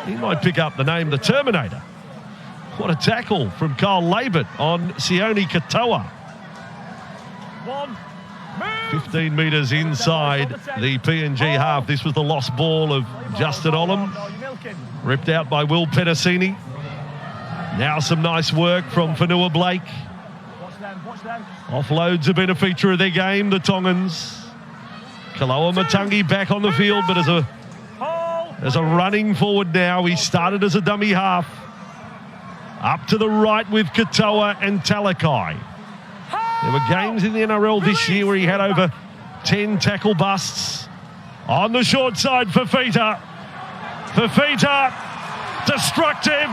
He might pick up the name the Terminator. What a tackle from Carl Labert on Sione Katoa. 15 metres inside the PNG half. This was the lost ball of Justin Olam. Ripped out by Will Petticini. Now some nice work from Whanua Blake. Offloads have been a feature of their game, the Tongans. Kaloa Matangi back on the field, but as a running forward now. He started as a dummy half. Up to the right with Katoa and Talakai. There were games in the NRL this year where he had over 10 tackle busts. On the short side, Fafita. Fafita, destructive,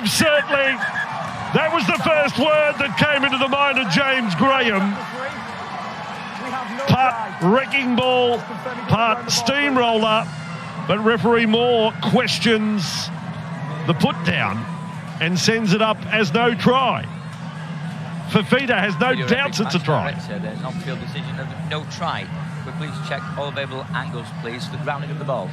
certainly. That was the first word that came into the mind of James Graham. Part wrecking ball, part steamroller, but referee Moore questions the put down and sends it up as no try. Fafita has no doubts it's a try. There's an on-field decision of no try. But please check all available angles, please, for the grounding of the ball.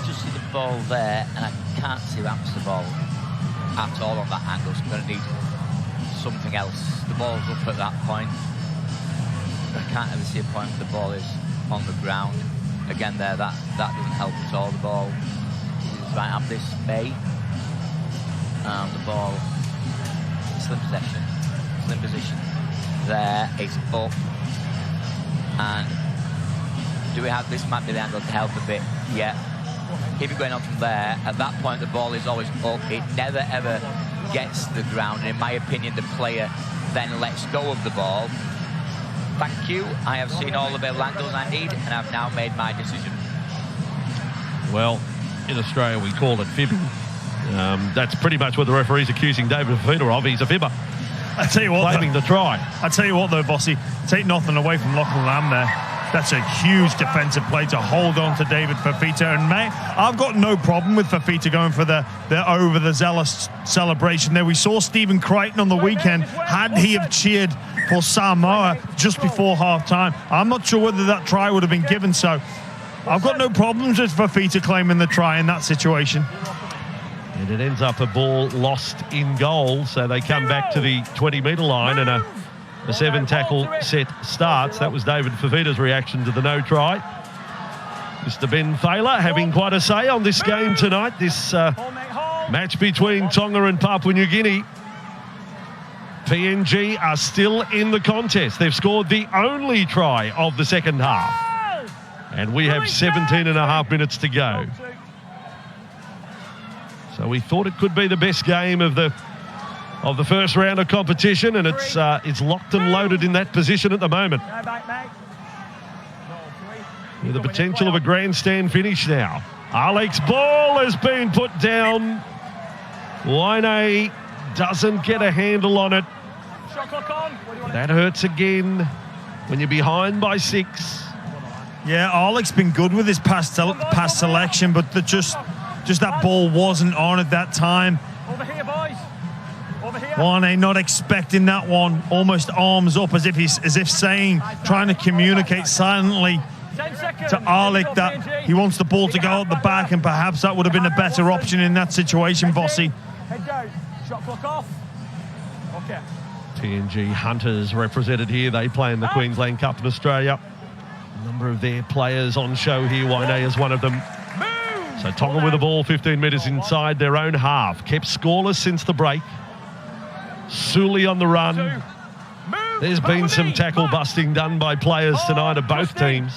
Just see the ball there, and I can't see who happens to the ball at all on that angle, so I'm going to need something else. The ball's up at that point. I can't ever see a point where the ball is on the ground. Again there, that doesn't help at all. The ball is right up this bay. And the ball, slim position. There, it's up. And do we have, this might be the angle to help a bit. Yeah. Keep it going on from there. At that point, the ball is always up. It never ever gets to the ground. And in my opinion, the player then lets go of the ball. Thank you. I have seen all the available angles I need, and I've now made my decision. Well, in Australia, we call it fibbing. That's pretty much what the referee's accusing David Fafita of. He's a fibber. I tell you what, claiming the try. I tell you what, though, Bossy, take nothing away from Lachlan Lamb there. That's a huge defensive play to hold on to David Fafita. And mate, I've got no problem with Fafita going for the over the zealous celebration there. We saw Stephen Crichton on the weekend. Had he have cheered for Samoa just before half-time, I'm not sure whether that try would have been given. So I've got no problems with Fafita claiming the try in that situation. And it ends up a ball lost in goal. So they come back to the 20-metre line and a 7-tackle set starts. That was David Fafita's reaction to the no try. Mr. Ben Thaler having quite a say on this game tonight, this match between Tonga and Papua New Guinea. PNG are still in the contest. They've scored the only try of the second half. And we have 17 and a half minutes to go. So we thought it could be the best game of the first round of competition, and it's locked and loaded in that position at the moment. With the potential of a grandstand finish now. Alec's ball has been put down. Waine doesn't get a handle on it. That hurts again when you're behind by 6. Yeah, Alec's been good with his pass selection, but just that ball wasn't on at that time. Over here, boys. Over here. Waine not expecting that one, almost arms up as if saying, trying to communicate silently to Alec that he wants the ball to go out the back, and perhaps that would have been a better option in that situation, Bossy. Head down. Shot clock off. Okay. PNG Hunters represented here. They play in the Queensland Cup in Australia. A number of their players on show here. Waine is one of them. So Tonga with the ball 15 metres inside their own half. Kept scoreless since the break. Suli on the run. There's been some tackle busting done by players tonight of both teams.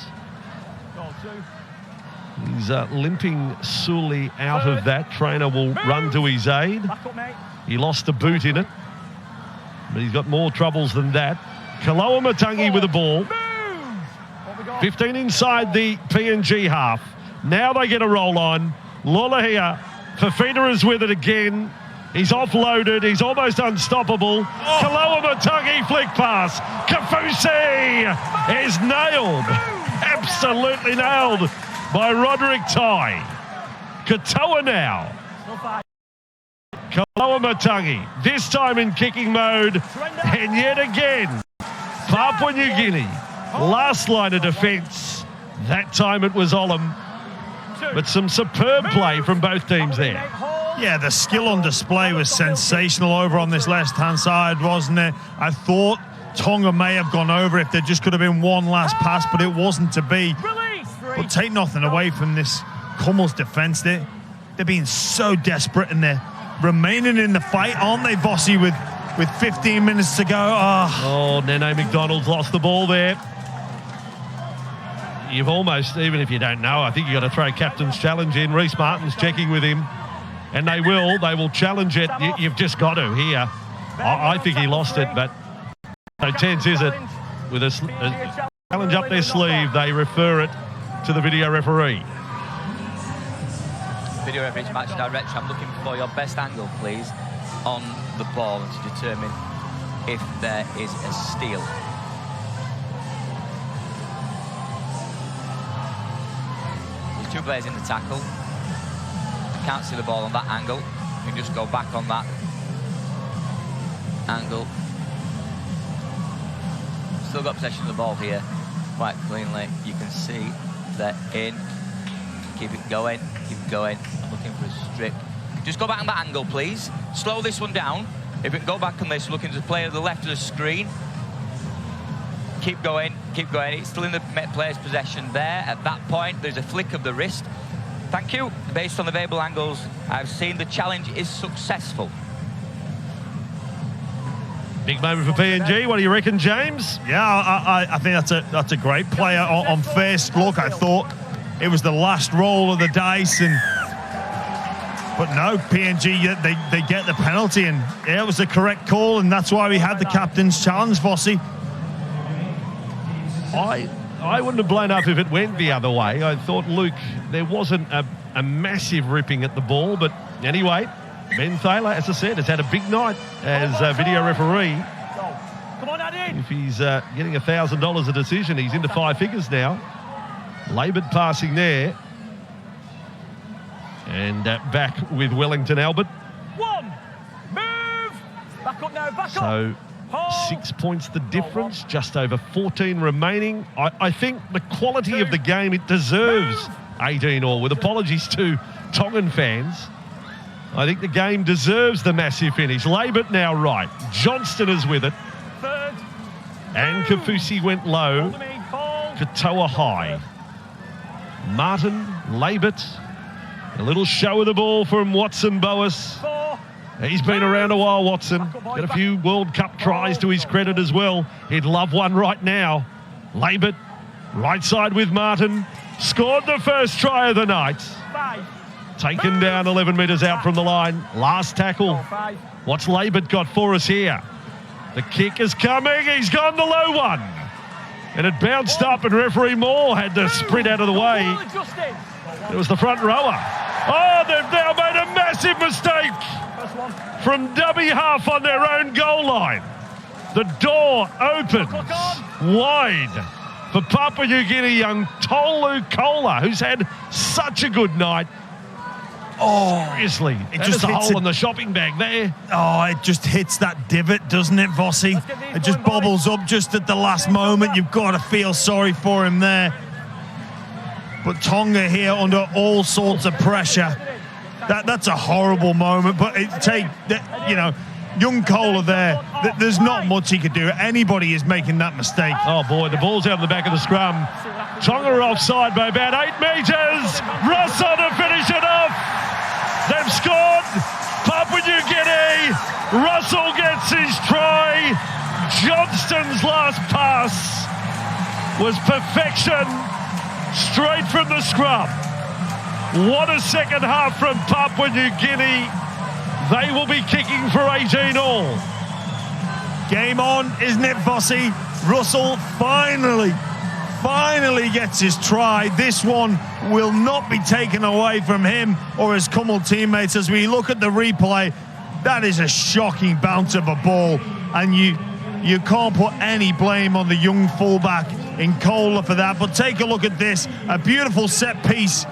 He's limping Suli out of that. Trainer will run to his aid. He lost a boot in it, but he's got more troubles than that. Kaloa Matangi with the ball. 15 inside the PNG half. Now they get a roll on. Lola here. Fafita is with it again. He's offloaded. He's almost unstoppable. Kaloa Matangi flick pass. Kafusi is nailed. Absolutely nailed by Roderick Tai. Katoa now. Kaloa Matangi, this time in kicking mode, and yet again, Papua New Guinea, last line of defence. That time it was Olam, but some superb play from both teams there. Yeah, the skill on display was sensational over on this left-hand side, wasn't it? I thought Tonga may have gone over if there just could have been one last pass, but it wasn't to be. But take nothing away from this Kummel's defence. They're being so desperate, and they're remaining in the fight, aren't they, Bossy, with 15 minutes to go? Oh, Nene McDonald's lost the ball there. You've almost, even if you don't know, I think you've got to throw captain's challenge in. Reece Martin's checking with him, and they will challenge it. You've just got to here. I think he lost it, but so tense is it. With a challenge up their sleeve, they refer it to the video referee. Video referee's match direction. I'm looking for your best angle, please, on the ball to determine if there is a steal. There's 2 players in the tackle. Can't see the ball on that angle. You can just go back on that angle. Still got possession of the ball here quite cleanly. You can see they're in. Keep it going, keep it going. I'm looking for a strip. Just go back on that angle, please. Slow this one down. If it can go back on this, looking to the player to the left of the screen. Keep going, keep going. It's still in the player's possession there. At that point, there's a flick of the wrist. Thank you. Based on the available angles I've seen, the challenge is successful. Big moment for PNG. What do you reckon, James? Yeah, I think that's a great play on first look. I thought it was the last roll of the dice, but no, PNG, they get the penalty, and yeah, it was the correct call, and that's why we had the captain's challenge, Bossy. I wouldn't have blown up if it went the other way. I thought, Luke, there wasn't a massive ripping at the ball, but anyway, Ben Thaler, as I said, has had a big night as a video referee. Come on, Addy. If he's getting $1,000 a decision, he's into 5 figures now. Laboured passing there. And back with Wellington Albert. One. Move. Back up now, back up. So 6 points the difference, just over 14 remaining. I think the quality of the game, it deserves 18 all. With apologies to Tongan fans, I think the game deserves the massive finish. Labert now right. Johnston is with it. Third. And Kafusi went low. Katoa high. Martin, Labert. A little show of the ball from Watson Boas. He's been around a while, Watson. Got a few World Cup tries to his credit as well. He'd love one right now. Labert, right side with Martin. Scored the first try of the night. Taken down 11 metres out from the line. Last tackle. What's Labert got for us here? The kick is coming. He's gone the low one. And it bounced up, and referee Moore had to sprint out of the way. It was the front rower. Oh, they've now made a massive mistake from dummy half on their own goal line. The door opens wide for Papua New Guinea young Tolu Kola, who's had such a good night. Oh, seriously, that is a hole in the shopping bag there. Oh, it just hits that divot, doesn't it, Vossi? It just bobbles up just at the last moment. You've got to feel sorry for him there. But Tonga here under all sorts of pressure. That's a horrible moment. But young Kola there, there's not much he could do. Anybody is making that mistake. Oh, boy, the ball's out of the back of the scrum. Tonga are offside by about 8 metres. Russell to finish it off. They've scored. Papua New Guinea. Russell gets his try. Johnston's last pass was perfection. Straight from the scrum. What a second half from Papua New Guinea. They will be kicking for 18 all. Game on, isn't it, Vossi? Russell finally gets his try. This one will not be taken away from him or his Cummel teammates. As we look at the replay, that is a shocking bounce of a ball, and you can't put any blame on the young fullback in Kola for that. But take a look at this, a beautiful set piece,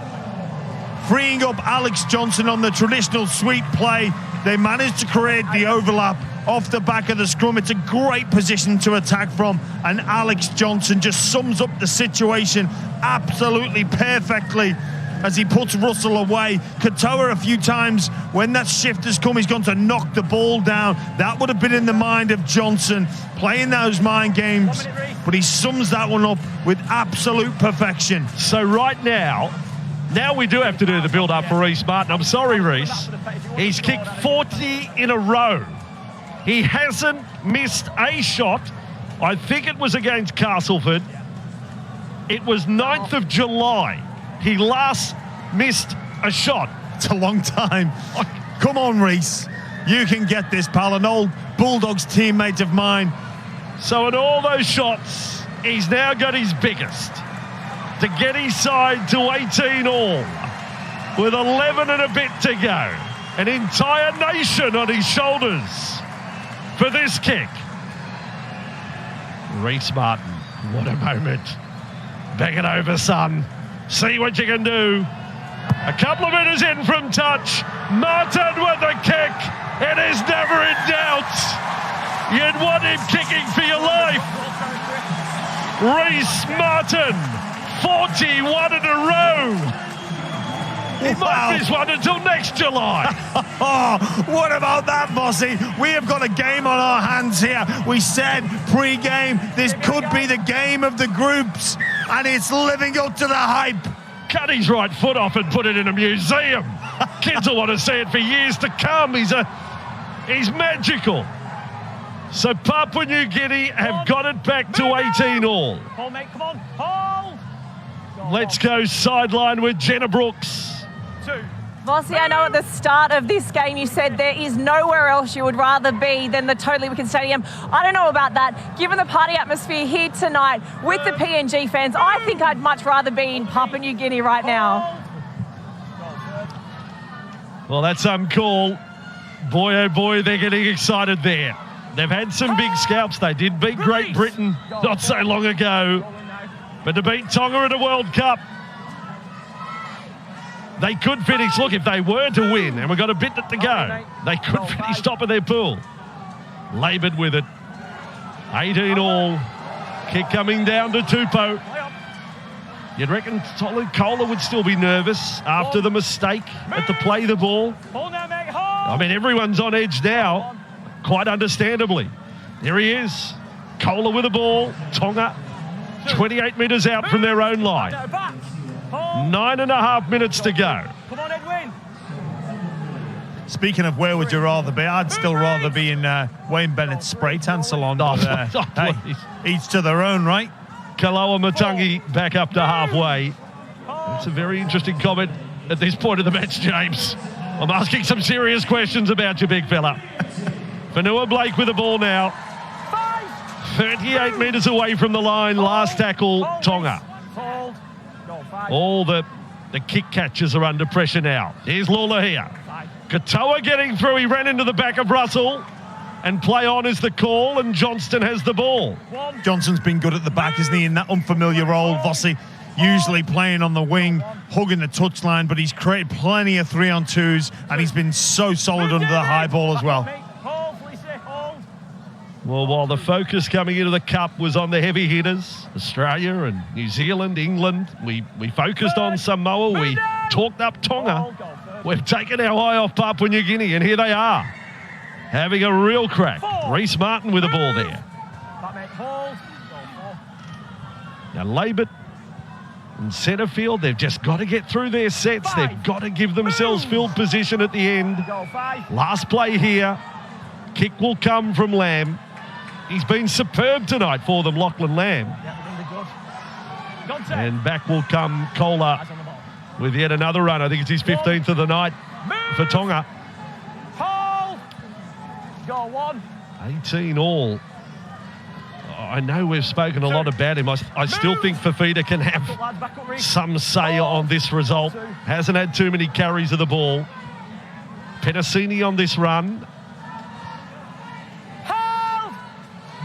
freeing up Alex Johnson on the traditional sweep play. They managed to create the overlap off the back of the scrum. It's a great position to attack from, and Alex Johnson just sums up the situation absolutely perfectly as he puts Russell away. Katoa a few times, when that shift has come, he's gone to knock the ball down. That would have been in the mind of Johnson, playing those mind games, but he sums that one up with absolute perfection. So right now we do have to do the build-up for Reece Martin. I'm sorry, Reece. He's kicked 40 in a row. He hasn't missed a shot. I think it was against Castleford. It was 9th of July. He last missed a shot. It's a long time. Come on, Reece. You can get this, pal. An old Bulldogs teammate of mine. So in all those shots, he's now got his biggest to get his side to 18 all with 11 and a bit to go. An entire nation on his shoulders for this kick. Reece Martin, what a moment. Bang it over, son. See what you can do. A couple of metres in from touch. Martin with the kick. It is never in doubt. You'd want him kicking for your life. Reece Martin, 41 in a row. He might miss one until next July. Oh, what about that, Vossi? We have got a game on our hands here. We said pre-game this could be the game of the groups, and it's living up to the hype. Cut his right foot off and put it in a museum. Kids will want to see it for years to come. He's magical. So Papua New Guinea have got it back to 18 all. Hold, mate, come on, hold. Let's go sideline with Jenna Brooks. Vossi, I know at the start of this game you said there is nowhere else you would rather be than the Totally Wicked Stadium. I don't know about that. Given the party atmosphere here tonight with the PNG fans, I think I'd much rather be in Papua New Guinea right now. Well, that's call. Boy, oh boy, they're getting excited there. They've had some big scalps. They did beat Great Britain not so long ago. But to beat Tonga at a World Cup, they could finish. Look, if they were to win, and we've got a bit to go, they could finish top of their pool. Laboured with it. 18 all. Kick coming down to Tupou. You'd reckon Kohler would still be nervous after the mistake at the play the ball. I mean, everyone's on edge now, quite understandably. There he is. Kohler with the ball. Tonga, 28 metres out from their own line. 9.5 minutes to go. Come on, Edwin. Speaking of where would you rather be, I'd still rather be in Wayne Bennett's spray tan salon. But, hey, each to their own, right? Kaloa Matangi back up to halfway. That's a very interesting comment at this point of the match, James. I'm asking some serious questions about you, big fella. Fanua Blake with the ball now. 38 metres away from the line. Last tackle, Tonga. All the kick catchers are under pressure now. Here's Lula here. Katoa getting through. He ran into the back of Russell. And play on is the call, and Johnston has the ball. Johnston's been good at the back, isn't he, in that unfamiliar role? Vossi usually playing on the wing, hugging the touchline, but he's created plenty of 3-on-2s, and he's been so solid under the high ball as well. Well, while the focus coming into the Cup was on the heavy hitters, Australia and New Zealand, England, we focused on Samoa, we talked up Tonga. We've taken our eye off Papua New Guinea, and here they are, having a real crack. Reece Martin with the ball there. Now Labert in centre field, they've just got to get through their sets. They've got to give themselves field position at the end. Last play here. Kick will come from Lamb. He's been superb tonight for them, Lachlan Lamb. And back will come Kohler with yet another run. I think it's his 15th of the night for Tonga. 18 all. I know we've spoken a lot about him. I still think Fafita can have some say on this result. Hasn't had too many carries of the ball. Penasini on this run.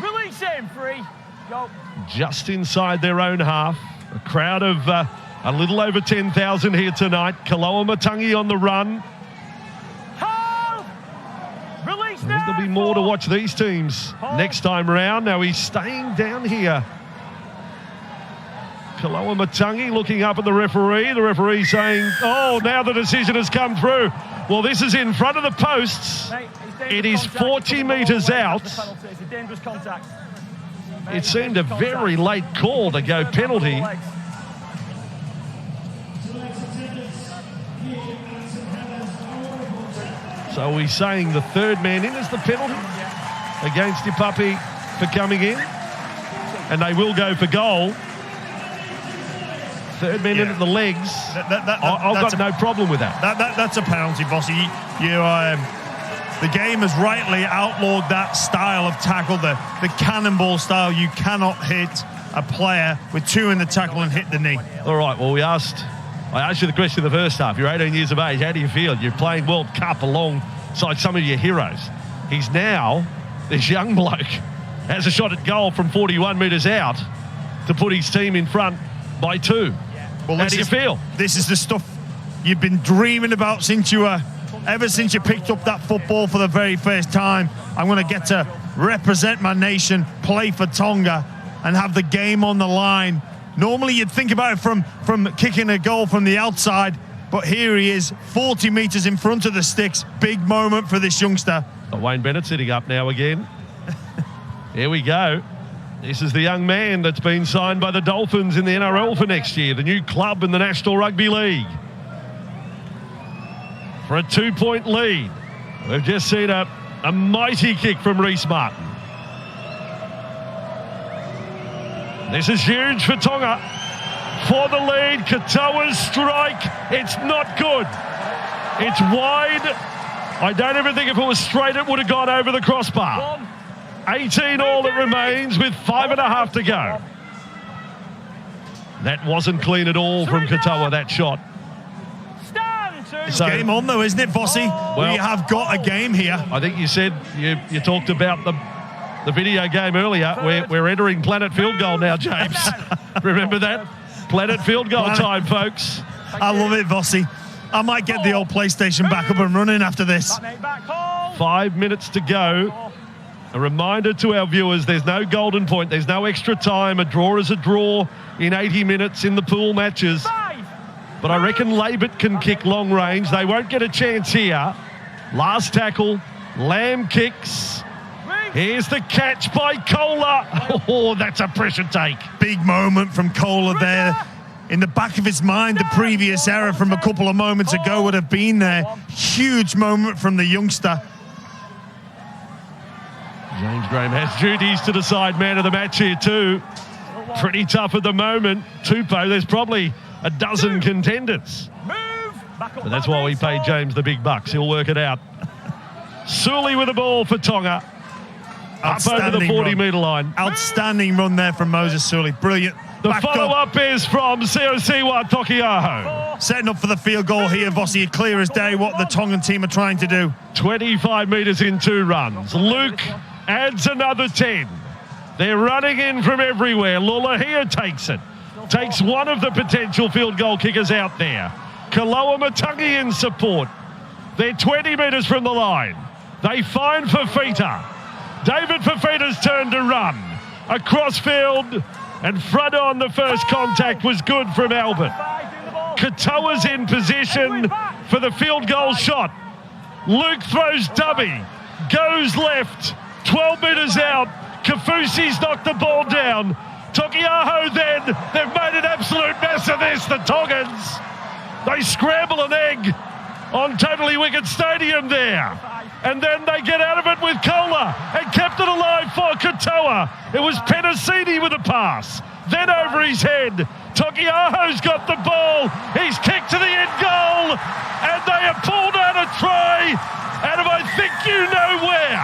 Release him, free. Go. Just inside their own half. A crowd of a little over 10,000 here tonight. Kaloa Matangi on the run. I think there'll be more to watch these teams next time around. Now he's staying down here. Kaloa Matangi looking up at the referee. The referee saying, oh, now the decision has come through. Well, this is in front of the posts. It is 40 metres out. It seemed a very late call to go penalty. So he's saying the third man in is the penalty against Ipapi for coming in. And they will go for goal. Third man in at the legs. I've got no problem with that. That's a penalty, Bossy. The game has rightly outlawed that style of tackle, the cannonball style. You cannot hit a player with two in the tackle and hit the knee. All right, well, I asked you the question in the first half. You're 18 years of age. How do you feel? You're playing World Cup alongside some of your heroes. He's now, this young bloke, has a shot at goal from 41 metres out to put his team in front by 2. Well, how do you feel? This is the stuff you've been dreaming about ever since you picked up that football for the very first time. I'm going to get to represent my nation, play for Tonga, and have the game on the line. Normally you'd think about it from kicking a goal from the outside, but here he is, 40 metres in front of the sticks. Big moment for this youngster. Wayne Bennett sitting up now again. Here we go. This is the young man that's been signed by the Dolphins in the NRL for next year, the new club in the National Rugby League. For a 2-point lead. We've just seen a mighty kick from Reece Martin. This is huge for Tonga. For the lead, Katoa's strike. It's not good. It's wide. I don't even think if it was straight, it would have gone over the crossbar. 18 all it remains with 5.5 to go. That wasn't clean at all from Katoa, that shot. Stand. It's game on, though, isn't it, Bossy? Well, we have got a game here. I think you said you talked about the video game earlier. We're entering Planet Field Goal now, James. Remember that? Planet Field Goal time, folks. I love it, Bossy. I might get the old PlayStation back up and running after this. 5 minutes to go. A reminder to our viewers, there's no golden point, there's no extra time. A draw is a draw in 80 minutes in the pool matches. But I reckon Labert can kick long range. They won't get a chance here. Last tackle, Lamb kicks. Here's the catch by Kohler. Oh, that's a pressure take. Big moment from Kohler there. In the back of his mind, the previous error from a couple of moments ago would have been there. Huge moment from the youngster. James Graham has duties to decide man of the match here too. Pretty tough at the moment. Tupou, there's probably a dozen contenders. But that's why we pay James the big bucks. He'll work it out. Sully with the ball for Tonga. Up over the 40-metre line. Outstanding run there from Moses Sully. Brilliant. The follow-up is from Siosiwa Tokiaho. Setting up for the field goal here, Vossi. Clear as day what the Tongan team are trying to do. 25 metres in 2 runs. Luke adds another 10. They're running in from everywhere. Lulahia takes it. Takes one of the potential field goal kickers out there. Kaloa Matangi in support. They're 20 metres from the line. They find Fafita. David Fafita's turn to run. Across field. And front on, the first contact was good from Albert. Katoa's in position for the field goal shot. Luke throws dummy. Goes left. 12 metres out. Kafusi's knocked the ball down. Tokiaho then. They've made an absolute mess of this, the Tongans. They scramble an egg on Totally Wicked Stadium there. And then they get out of it with Kohler and kept it alive for Katoa. It was Penasini with a pass. Then over his head. Tokiaho's got the ball. He's kicked to the end goal. And they have pulled out a try out of I think you know where.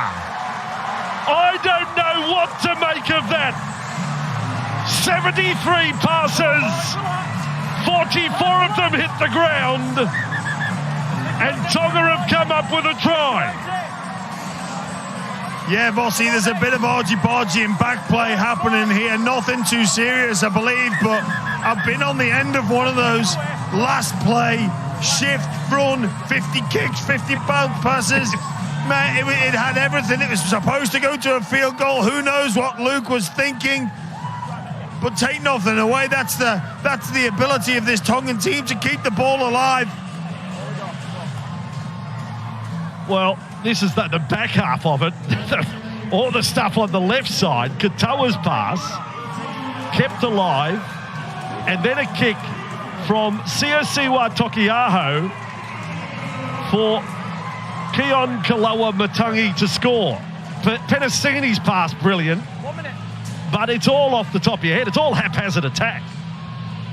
I don't know what to make of that. 73 passes. 44 of them hit the ground. And Tonga have come up with a try. Yeah, Vossi, there's a bit of argy-bargy and back play happening here. Nothing too serious, I believe, but I've been on the end of one of those last play, shift, run, 50 kicks, 50 bounce passes. Man, it had everything. It was supposed to go to a field goal. Who knows what Luke was thinking? But take nothing away. That's the ability of this Tongan team to keep the ball alive. Well, this is the back half of it. All the stuff on the left side. Katoa's pass kept alive, and then a kick from Siosiwa Tokiaho for Keon Kaloa Matangi to score. Penasini's pass, brilliant, but it's all off the top of your head. It's all haphazard attack.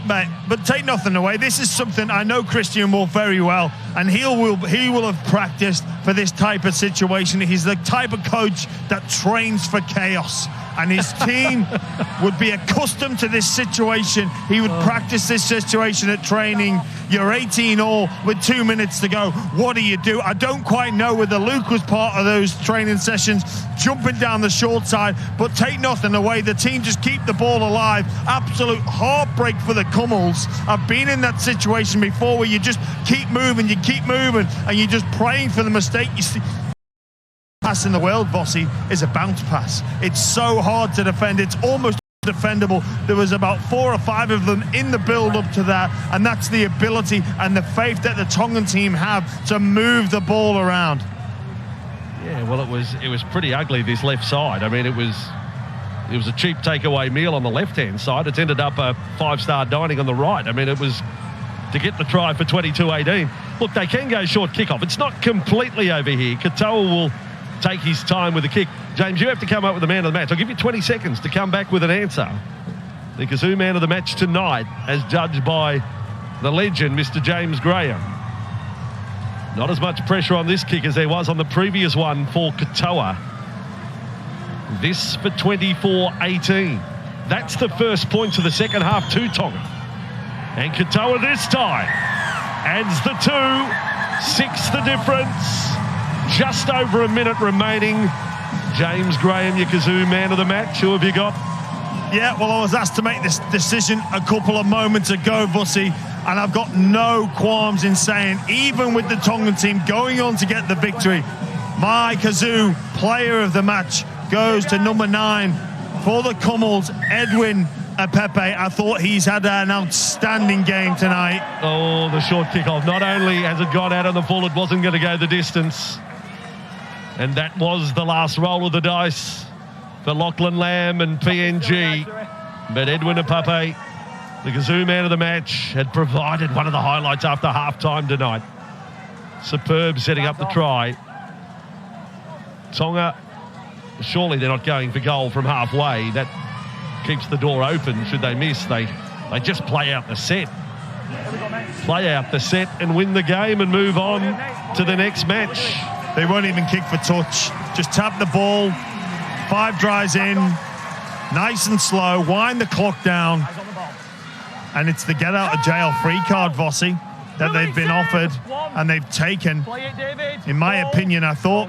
Mate, but take nothing away. This is something I know Christian Wolf very well, and he will have practiced for this type of situation. He's the type of coach that trains for chaos, and his team would be accustomed to this situation. He would practice this situation at training. You're 18 all with 2 minutes to go. What do you do? I don't quite know whether Luke was part of those training sessions, jumping down the short side, but take nothing away. The team just keep the ball alive. Absolute heartbreak for the Cummels. I've been in that situation before where you just keep moving, and you're just praying for the mistake. You see, pass in the world, Vossi, is a bounce pass. It's so hard to defend. It's almost defendable. There was about 4 or 5 of them in the build up to that, and that's the ability and the faith that the Tongan team have to move the ball around. Yeah, well, it was pretty ugly, this left side. I mean, it was a cheap takeaway meal on the left-hand side. It's ended up a 5-star dining on the right. I mean, it was to get the try for 22-18. Look, they can go short kickoff. It's not completely over here. Katoa will take his time with the kick. James, you have to come up with the man of the match. I'll give you 20 seconds to come back with an answer. The Kazoo man of the match tonight, as judged by the legend, Mr. James Graham. Not as much pressure on this kick as there was on the previous one for Katoa. This for 24-18. That's the first points of the second half to Tonga. And Katoa this time adds the 2, 6 the difference. Just over a minute remaining. James Graham, your Kazoo man of the match. Who have you got? Yeah, well, I was asked to make this decision a couple of moments ago, Vussy, and I've got no qualms in saying, even with the Tongan team going on to get the victory, my Kazoo player of the match goes to number 9 for the Cummels, Edwin Pepe. I thought he's had an outstanding game tonight. Oh, the short kickoff. Not only has it gone out on the full, it wasn't going to go the distance. And that was the last roll of the dice for Lachlan Lamb and PNG. But Edwin Pepe, the Kazoo man of the match, had provided one of the highlights after half-time tonight. Superb setting up the try. Tonga, surely they're not going for goal from halfway. That keeps the door open. Should they miss, they just play out the set. Play out the set and win the game and move on to the next match. They won't even kick for touch. Just tap the ball, 5 drives in, nice and slow, wind the clock down. And it's the get out of jail free card, Vossi, that they've been offered and they've taken. In my opinion, I thought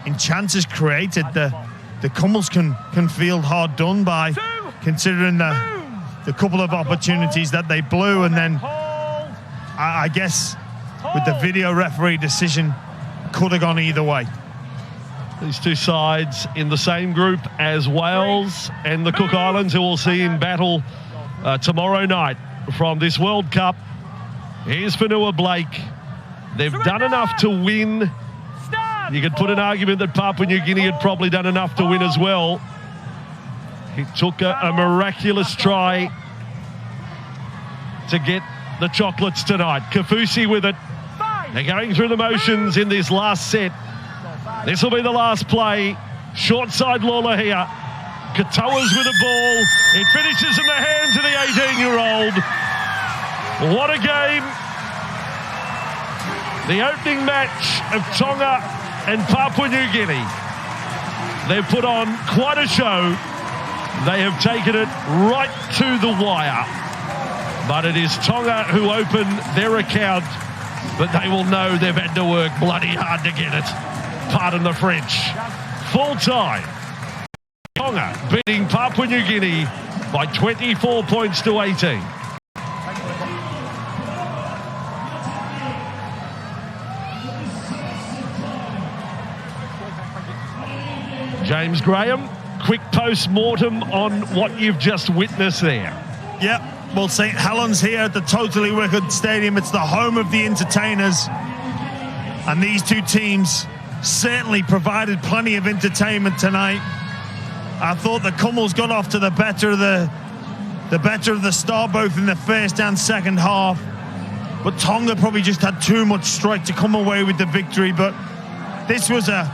in chances created, the Cummels can feel hard done by, considering the couple of opportunities that they blew. And then I guess with the video referee decision, could have gone either way. These two sides in the same group as Wales and the Cook Islands, who we'll see in battle tomorrow night from this World Cup. Here's Fanua Blake. They've done enough to win. You could put an argument that Papua New Guinea had probably done enough to win as well. He took a miraculous try to get the chocolates tonight. Kafusi with it. They're going through the motions in this last set. This will be the last play. Short side Lola here. Katoa's with the ball. It finishes in the hands of the 18-year-old. What a game. The opening match of Tonga and Papua New Guinea. They've put on quite a show. They have taken it right to the wire. But it is Tonga who open their account. But they will know they've had to work bloody hard to get it. Pardon the French. Full time. Tonga beating Papua New Guinea by 24 points to 18. James Graham, quick post-mortem on what you've just witnessed there. Yep. Well, St. Helens here at the Totally Wicked Stadium. It's the home of the entertainers. And these two teams certainly provided plenty of entertainment tonight. I thought the Cummels got off to the better of the start, both in the first and second half. But Tonga probably just had too much strike to come away with the victory. But this was a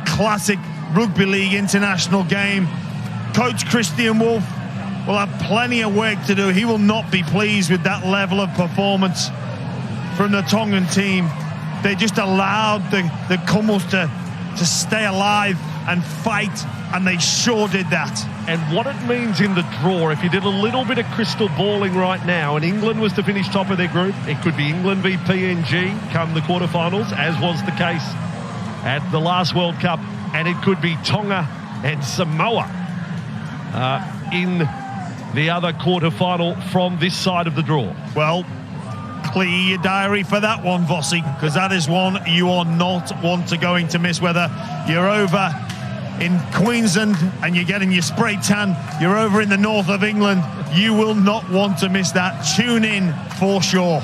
classic rugby league international game. Coach Christian Wolf will have plenty of work to do. He will not be pleased with that level of performance from the Tongan team. They just allowed the Cummels to stay alive and fight, and they sure did that. And what it means in the draw, if you did a little bit of crystal balling right now and England was to finish top of their group, it could be England v PNG come the quarterfinals, as was the case at the last World Cup, and it could be Tonga and Samoa in the other quarterfinal from this side of the draw. Well, clear your diary for that one, Vossi, because that is one you are not going to miss. Whether you're over in Queensland and you're getting your spray tan, you're over in the north of England, you will not want to miss that. Tune in for sure.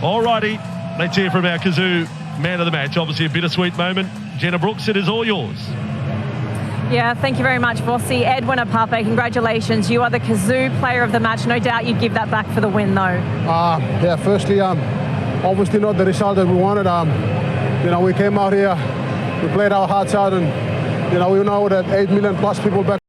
Alrighty, let's hear from our Kazoo man of the match. Obviously a bittersweet moment. Jenna Brooks, it is all yours. Yeah, thank you very much, Vossi. Edwin Apape, congratulations. You are the Kazoo player of the match. No doubt you'd give that back for the win, though. Yeah, firstly, obviously not the result that we wanted. We came out here, we played our hearts out, and we know that 8 million plus people back